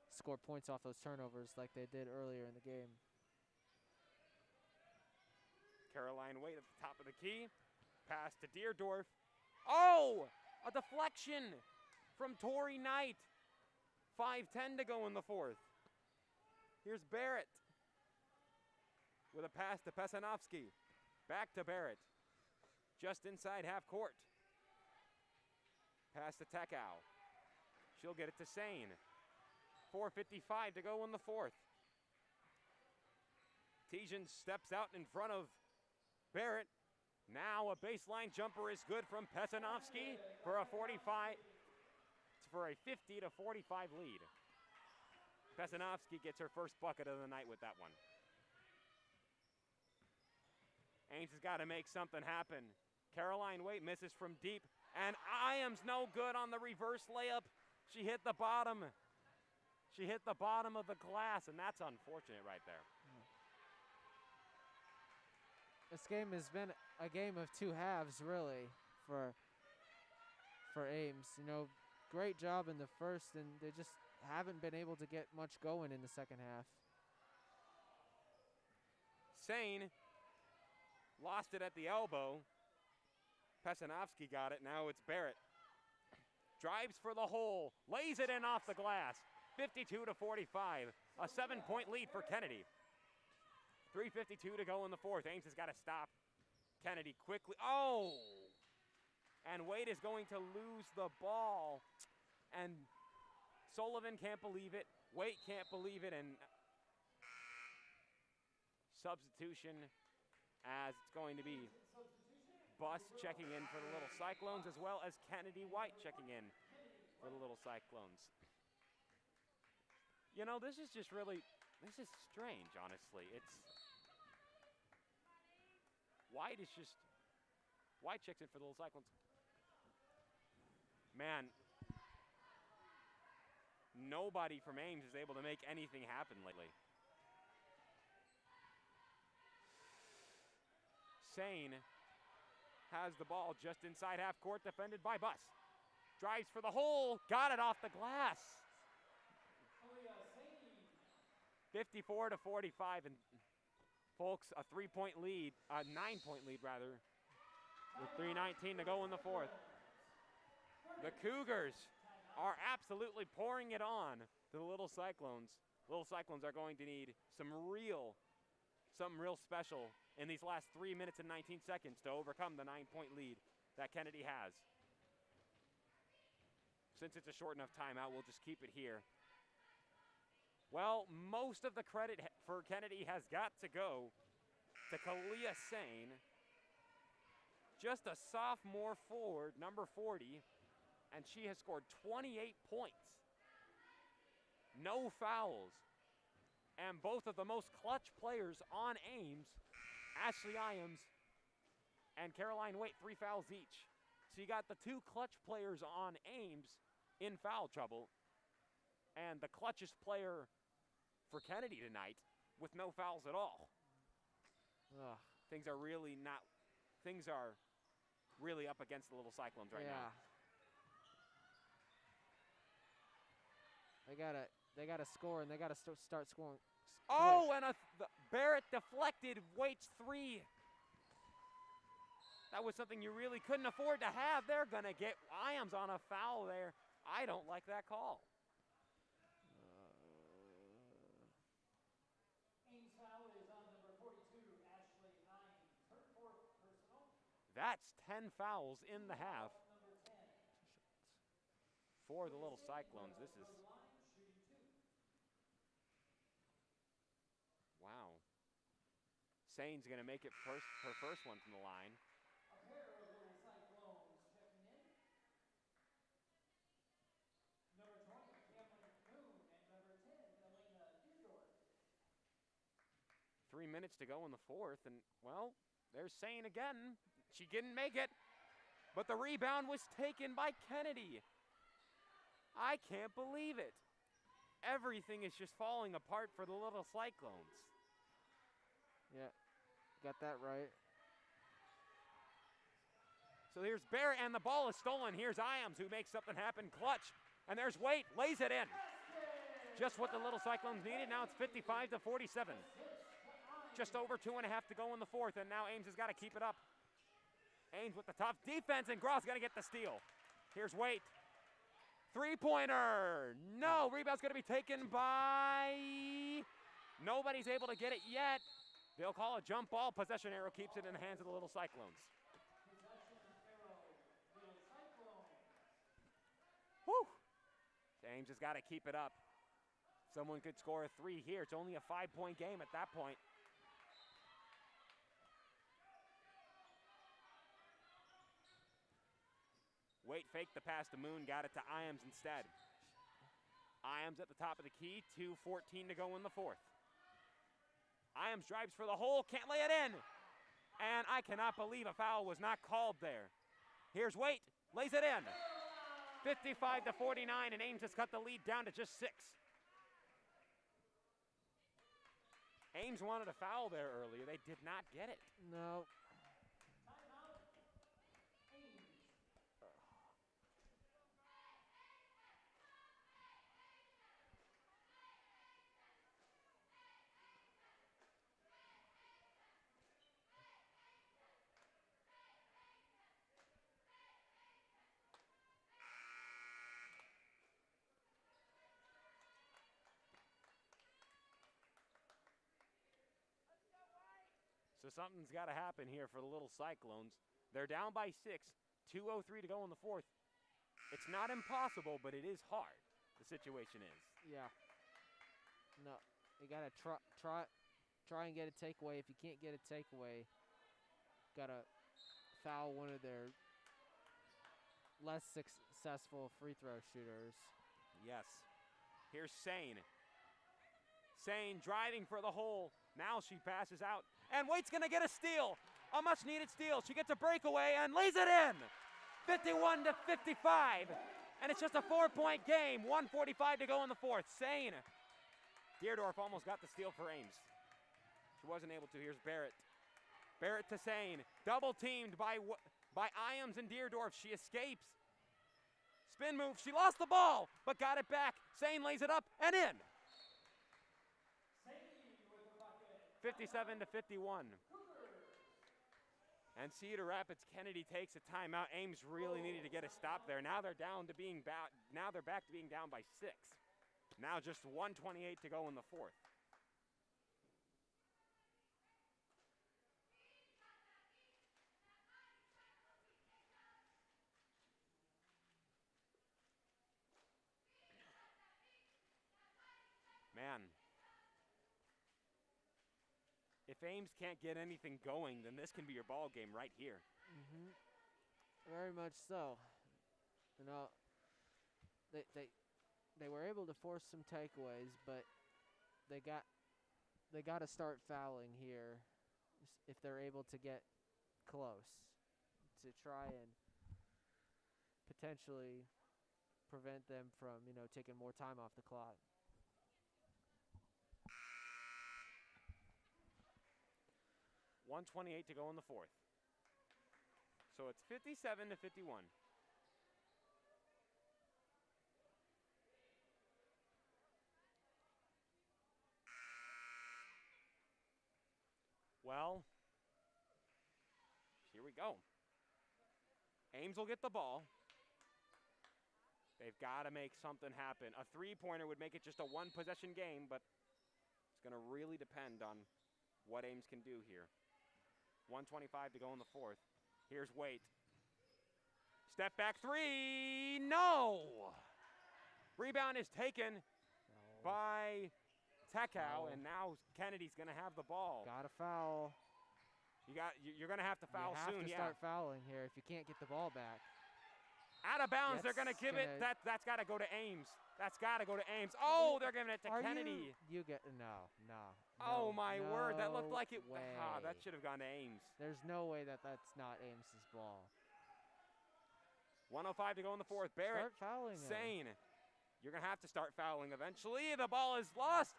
score points off those turnovers like they did earlier in the game. Caroline Waite at the top of the key. Pass to Deerdorf. Oh! A deflection from Tori Knight. 5:10 to go in the fourth. Here's Barrett with a pass to Pesanovsky. Back to Barrett. Just inside half court. Pass to Tekau. She'll get it to Sane. 4:55 to go in the fourth. Tejan steps out in front of Barrett. Now a baseline jumper is good from Pesanovsky for a 50-45 lead. Pesanovsky gets her first bucket of the night with that one. Ames has got to make something happen. Caroline Waite misses from deep, and Iams no good on the reverse layup. She hit the bottom. She hit the bottom of the glass, and that's unfortunate right there. This game has been a game of two halves, really, for Ames. You know, great job in the first, and they just haven't been able to get much going in the second half. Sane lost it at the elbow. Pesanovsky got it. Now it's Barrett. Drives for the hole. Lays it in off the glass. 52-45. A 7-point lead for Kennedy. 3:52 to go in the fourth. Ames has got to stop Kennedy quickly. Oh! And Wade is going to lose the ball. And Sullivan can't believe it. Wade can't believe it. And substitution as it's going to be Buss checking in for the Little Cyclones, as well as Kennedy White checking in for the Little Cyclones. You know, this is just really, this is strange, honestly. It's, White checks in for the Little Cyclones. Man, nobody from Ames is able to make anything happen lately. Sane has the ball just inside half court, defended by Buss. Drives for the hole, got it off the glass. 54 to 45, and folks, a 3-point lead, a 9-point lead rather, with 3:19 to go in the fourth. The Cougars are absolutely pouring it on to the Little Cyclones. Little Cyclones are going to need something real special in these last 3 minutes and 19 seconds to overcome the 9-point lead that Kennedy has. Since it's a short enough timeout, we'll just keep it here. Well, most of the credit for Kennedy has got to go to Kalia Sane, just a sophomore forward, number 40, and she has scored 28 points. No fouls. And both of the most clutch players on Ames, Ashley Iams and Caroline Waite, 3 fouls each. So you got the 2 clutch players on Ames in foul trouble, and the clutchest player for Kennedy tonight with no fouls at all. Ugh. Things are really up against the Little Cyclones right now. They gotta score, and they gotta start scoring. Oh, and Barrett deflected Waite's 3. That was something you really couldn't afford to have. They're gonna get Iams on a foul there. I don't like that call. Ames foul is on number 42, Ashley Iams. Her 4th personal. That's 10 fouls in the half Number 10. for the Little Cyclones. This is, wow. Sane's gonna make it her first one from the line. A pair of Little Cyclones checking in. Number 20, Cameron Moon, and number 10, Elena Deardorff. 3 minutes to go in the fourth, and, well, there's Sane again. She didn't make it, but the rebound was taken by Kennedy. I can't believe it. Everything is just falling apart for the Little Cyclones. Yeah, got that right. So here's Barrett, and the ball is stolen. Here's Iams, who makes something happen clutch. And there's Waite, lays it in. Just what the Little Cyclones needed. Now it's 55 to 47. Just over 2.5 to go in the fourth, and now Ames has got to keep it up. Ames with the tough defense, and Gross going to get the steal. Here's Waite. 3-pointer. No, rebound's going to be taken by... Nobody's able to get it yet. They'll call a jump ball. Possession arrow keeps it in the hands of the Little Cyclones. Whew. Ames has got to keep it up. Someone could score a 3 here. It's only a 5-point game at that point. Waite faked the pass to Moon, got it to Iams instead. Iams at the top of the key, 2:14 to go in the fourth. Iams drives for the hole, can't lay it in. And I cannot believe a foul was not called there. Here's Waite, lays it in. 55 to 49, and Ames has cut the lead down to just 6. Ames wanted a foul there earlier. They did not get it. No. So something's got to happen here for the little Cyclones. They're down by 6, 2:03 to go in the fourth. It's not impossible, but it is hard, the situation is. Yeah. No, you gotta try and get a takeaway. If you can't get a takeaway, gotta foul one of their less successful free throw shooters. Yes. Here's Sane. Sane driving for the hole. Now she passes out. And Waite's going to get a steal. A much-needed steal. She gets a breakaway and lays it in. 51-55. And it's just a 4-point game. 1:45 to go in the fourth. Sane. Deerdorf almost got the steal for Ames. She wasn't able to. Here's Barrett. Barrett to Sane. Double teamed by Ames and Deerdorf. She escapes. Spin move. She lost the ball, but got it back. Sane lays it up and in. 57-51. And Cedar Rapids Kennedy takes a timeout. Ames really needed to get a stop there. Now they're down to being now they're back to being down by 6. Now just 1:28 to go in the fourth. Man, if Ames can't get anything going, then this can be your ball game right here. Mm-hmm. Very much so. You know, they were able to force some takeaways, but they got to start fouling here if they're able to get close to try and potentially prevent them from, you know, taking more time off the clock. $1:28 to go in the fourth. So it's 57-51. Well, here we go. Ames will get the ball. They've got to make something happen. A three-pointer would make it just a one-possession game, but it's going to really depend on what Ames can do here. 1:25 to go in the fourth. Here's Waite. Step back three. No! Rebound is taken by Tekau, and now Kennedy's going to have the ball. Got to foul. You're going to have to foul soon. You have to start fouling here if you can't get the ball back. Out of bounds. They're going to give it. That's got to go to Ames. That's got to go to Ames. Oh, they're giving it to Kennedy. You get no. Oh my word! That looked like it. Way. That should have gone to Ames. There's no way that's not Ames's ball. 1:05 to go in the fourth. Barrett. Start fouling. Sane. You're gonna have to start fouling eventually. The ball is lost,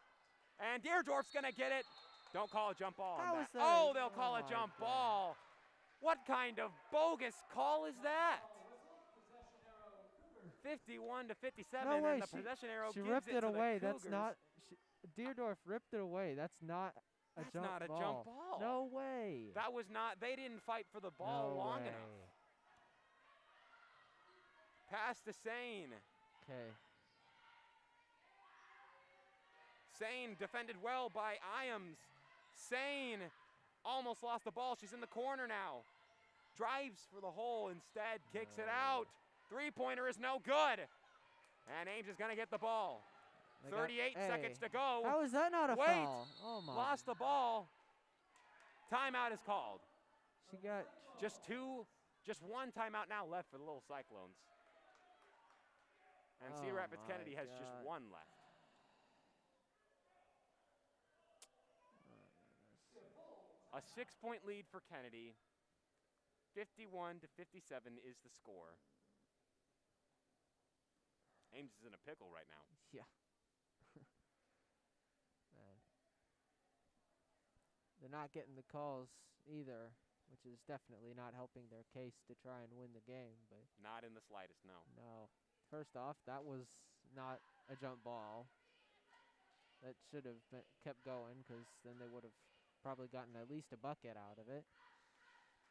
and Deerdorf's gonna get it. Don't call a jump ball. How on is that. that? Oh, they'll call a jump God. ball. What kind of bogus call is that? 51-57, No way. and the possession arrow She gives ripped it to away. the That's Cougars. not. Deerdorf ripped it away. That's not a That's jump not a ball. jump ball. No way. That was not. They didn't fight for the ball No long way. enough. Pass to Sane. Okay. Sane defended well by Iams. Sane almost lost the ball. She's in the corner now. Drives for the hole instead. Kicks it out. Three-pointer is no good. And Ames is going to get the ball. 38 seconds to go. How is that not a Wait. foul? Oh my. Lost the ball. Timeout is called. She got. Just one timeout now left for the little Cyclones. And Cedar Rapids Kennedy has just one left. A 6-point lead for Kennedy. 51-57 is the score. Ames is in a pickle right now. Yeah. Man. They're not getting the calls either, which is definitely not helping their case to try and win the game. But Not in the slightest, no. no. First off, that was not a jump ball. That should have kept going, because then they would have probably gotten at least a bucket out of it.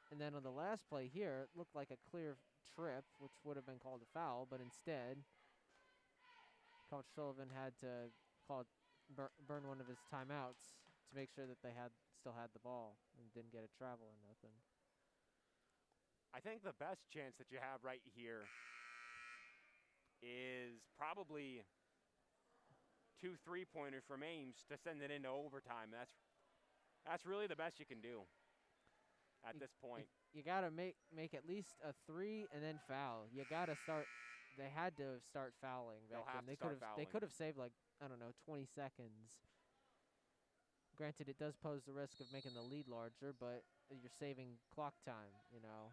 And then on the last play here, it looked like a clear trip, which would have been called a foul, but instead, Coach Sullivan had to burn one of his timeouts to make sure that they had still had the ball and didn't get a travel or nothing. I think the best chance that you have right here is probably 2 3-pointers from Ames to send it into overtime. That's really the best you can do at this point. You got to make at least a 3 and then foul. You got to start. They had to start fouling back then. They could have saved, like, I don't know, 20 seconds. Granted, it does pose the risk of making the lead larger, but you're saving clock time, you know.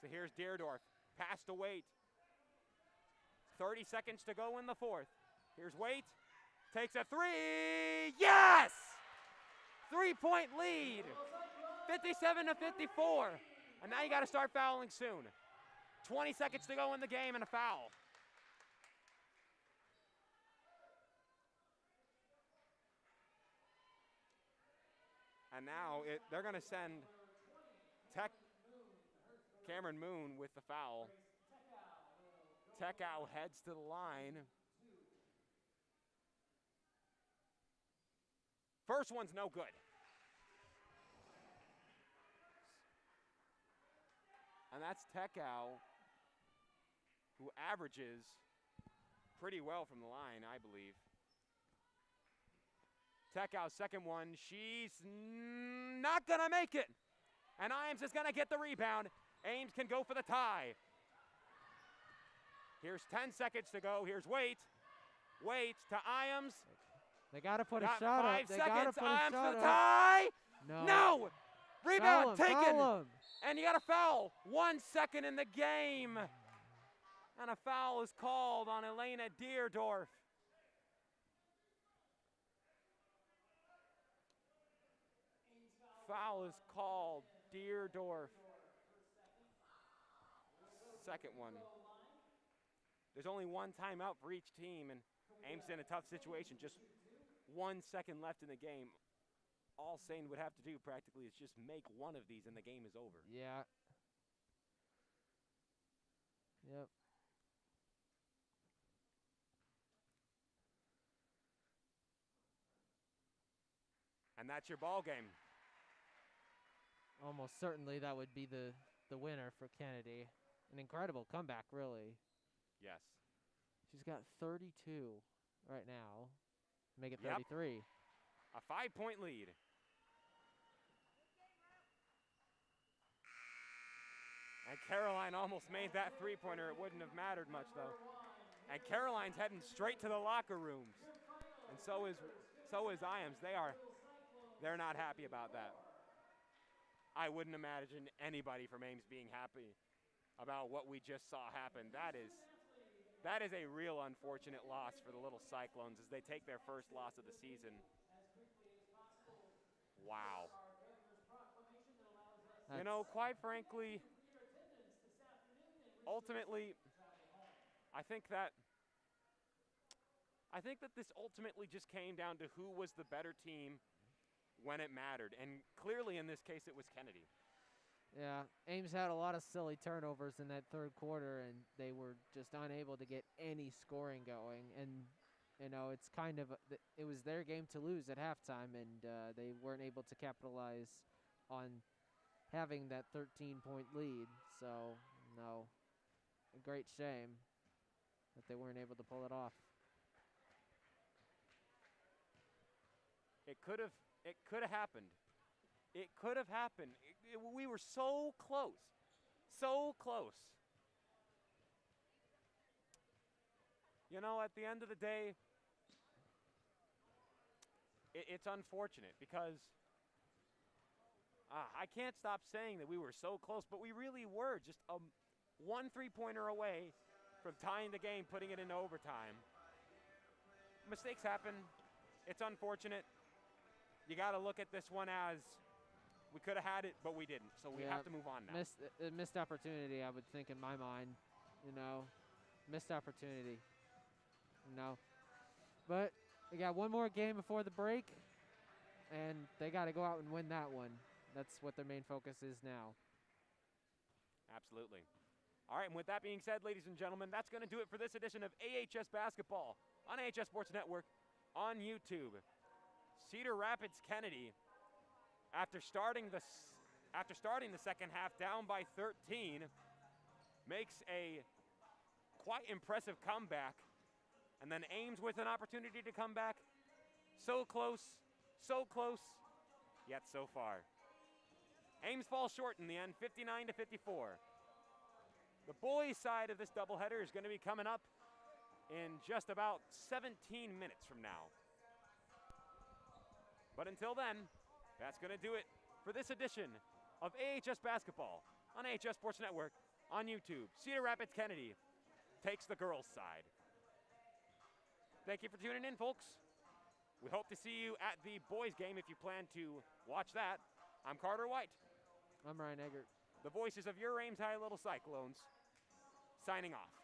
So here's Deerdorf, pass to Waite. 30 seconds to go in the fourth. Here's Waite, takes a 3, yes! 3-point lead, 57-54. And now you got to start fouling soon. 20 seconds to go in the game and a foul. And now they're going to send Cameron Moon with the foul. Tekau heads to the line. First one's no good. And that's Tekau, who averages pretty well from the line, I believe. Tekau's second one, she's not gonna make it. And Ames is gonna get the rebound. Ames can go for the tie. Here's 10 seconds to go. Here's Waite. Waite to Ames. They got to put a Got shot 5 up. They seconds. got to put a Ames shot for the up. tie. No. No. Rebound taken. Foul him. And you got a foul. 1 second in the game. And a foul is called on Elena Deerdorf. Foul is called. Deerdorf. Second one. There's only one timeout for each team, and Ames in a tough situation. Just 1 second left in the game. All Sane would have to do practically is just make one of these and the game is over. Yeah. Yep. And that's your ball game. Almost certainly that would be the winner for Kennedy. An incredible comeback, really. Yes. She's got 32 right now. Make it Yep. 33. A 5-point lead. And Caroline almost made that three-pointer. It wouldn't have mattered much, though. And Caroline's heading straight to the locker rooms. And so is Ames. They're not happy about that. I wouldn't imagine anybody from Ames being happy about what we just saw happen. That is a real unfortunate loss for the little Cyclones as they take their first loss of the season. Wow. You know, quite frankly, ultimately, I think that this ultimately just came down to who was the better team when it mattered. And clearly in this case it was Kennedy. Yeah, Ames had a lot of silly turnovers in that third quarter, and they were just unable to get any scoring going. And, you know, it's kind of, it was their game to lose at halftime, and they weren't able to capitalize on having that 13-point lead. So, no, a great shame that they weren't able to pull it off. It could have happened. It could have happened. We were so close. So close. You know, at the end of the day, it's unfortunate because I can't stop saying that we were so close, but we really were just one three-pointer away from tying the game, putting it into overtime. Mistakes happen. It's unfortunate. You got to look at this one as we could have had it, but we didn't. So we have to move on now. Missed opportunity, I would think, in my mind. You know, missed opportunity. You know, but we got one more game before the break, and they got to go out and win that one. That's what their main focus is now. Absolutely. All right, and with that being said, ladies and gentlemen, that's going to do it for this edition of AHS Basketball on AHS Sports Network on YouTube. Cedar Rapids Kennedy after starting the second half down by 13, makes a quite impressive comeback. And then Ames with an opportunity to come back. So close, yet so far. Ames falls short in the end, 59-54. The boys' side of this doubleheader is going to be coming up in just about 17 minutes from now. But until then, that's going to do it for this edition of AHS Basketball on AHS Sports Network on YouTube. Cedar Rapids Kennedy takes the girls' side. Thank you for tuning in, folks. We hope to see you at the boys' game if you plan to watch that. I'm Carter White. I'm Ryan Eggert. The voices of your Ames High Little Cyclones, signing off.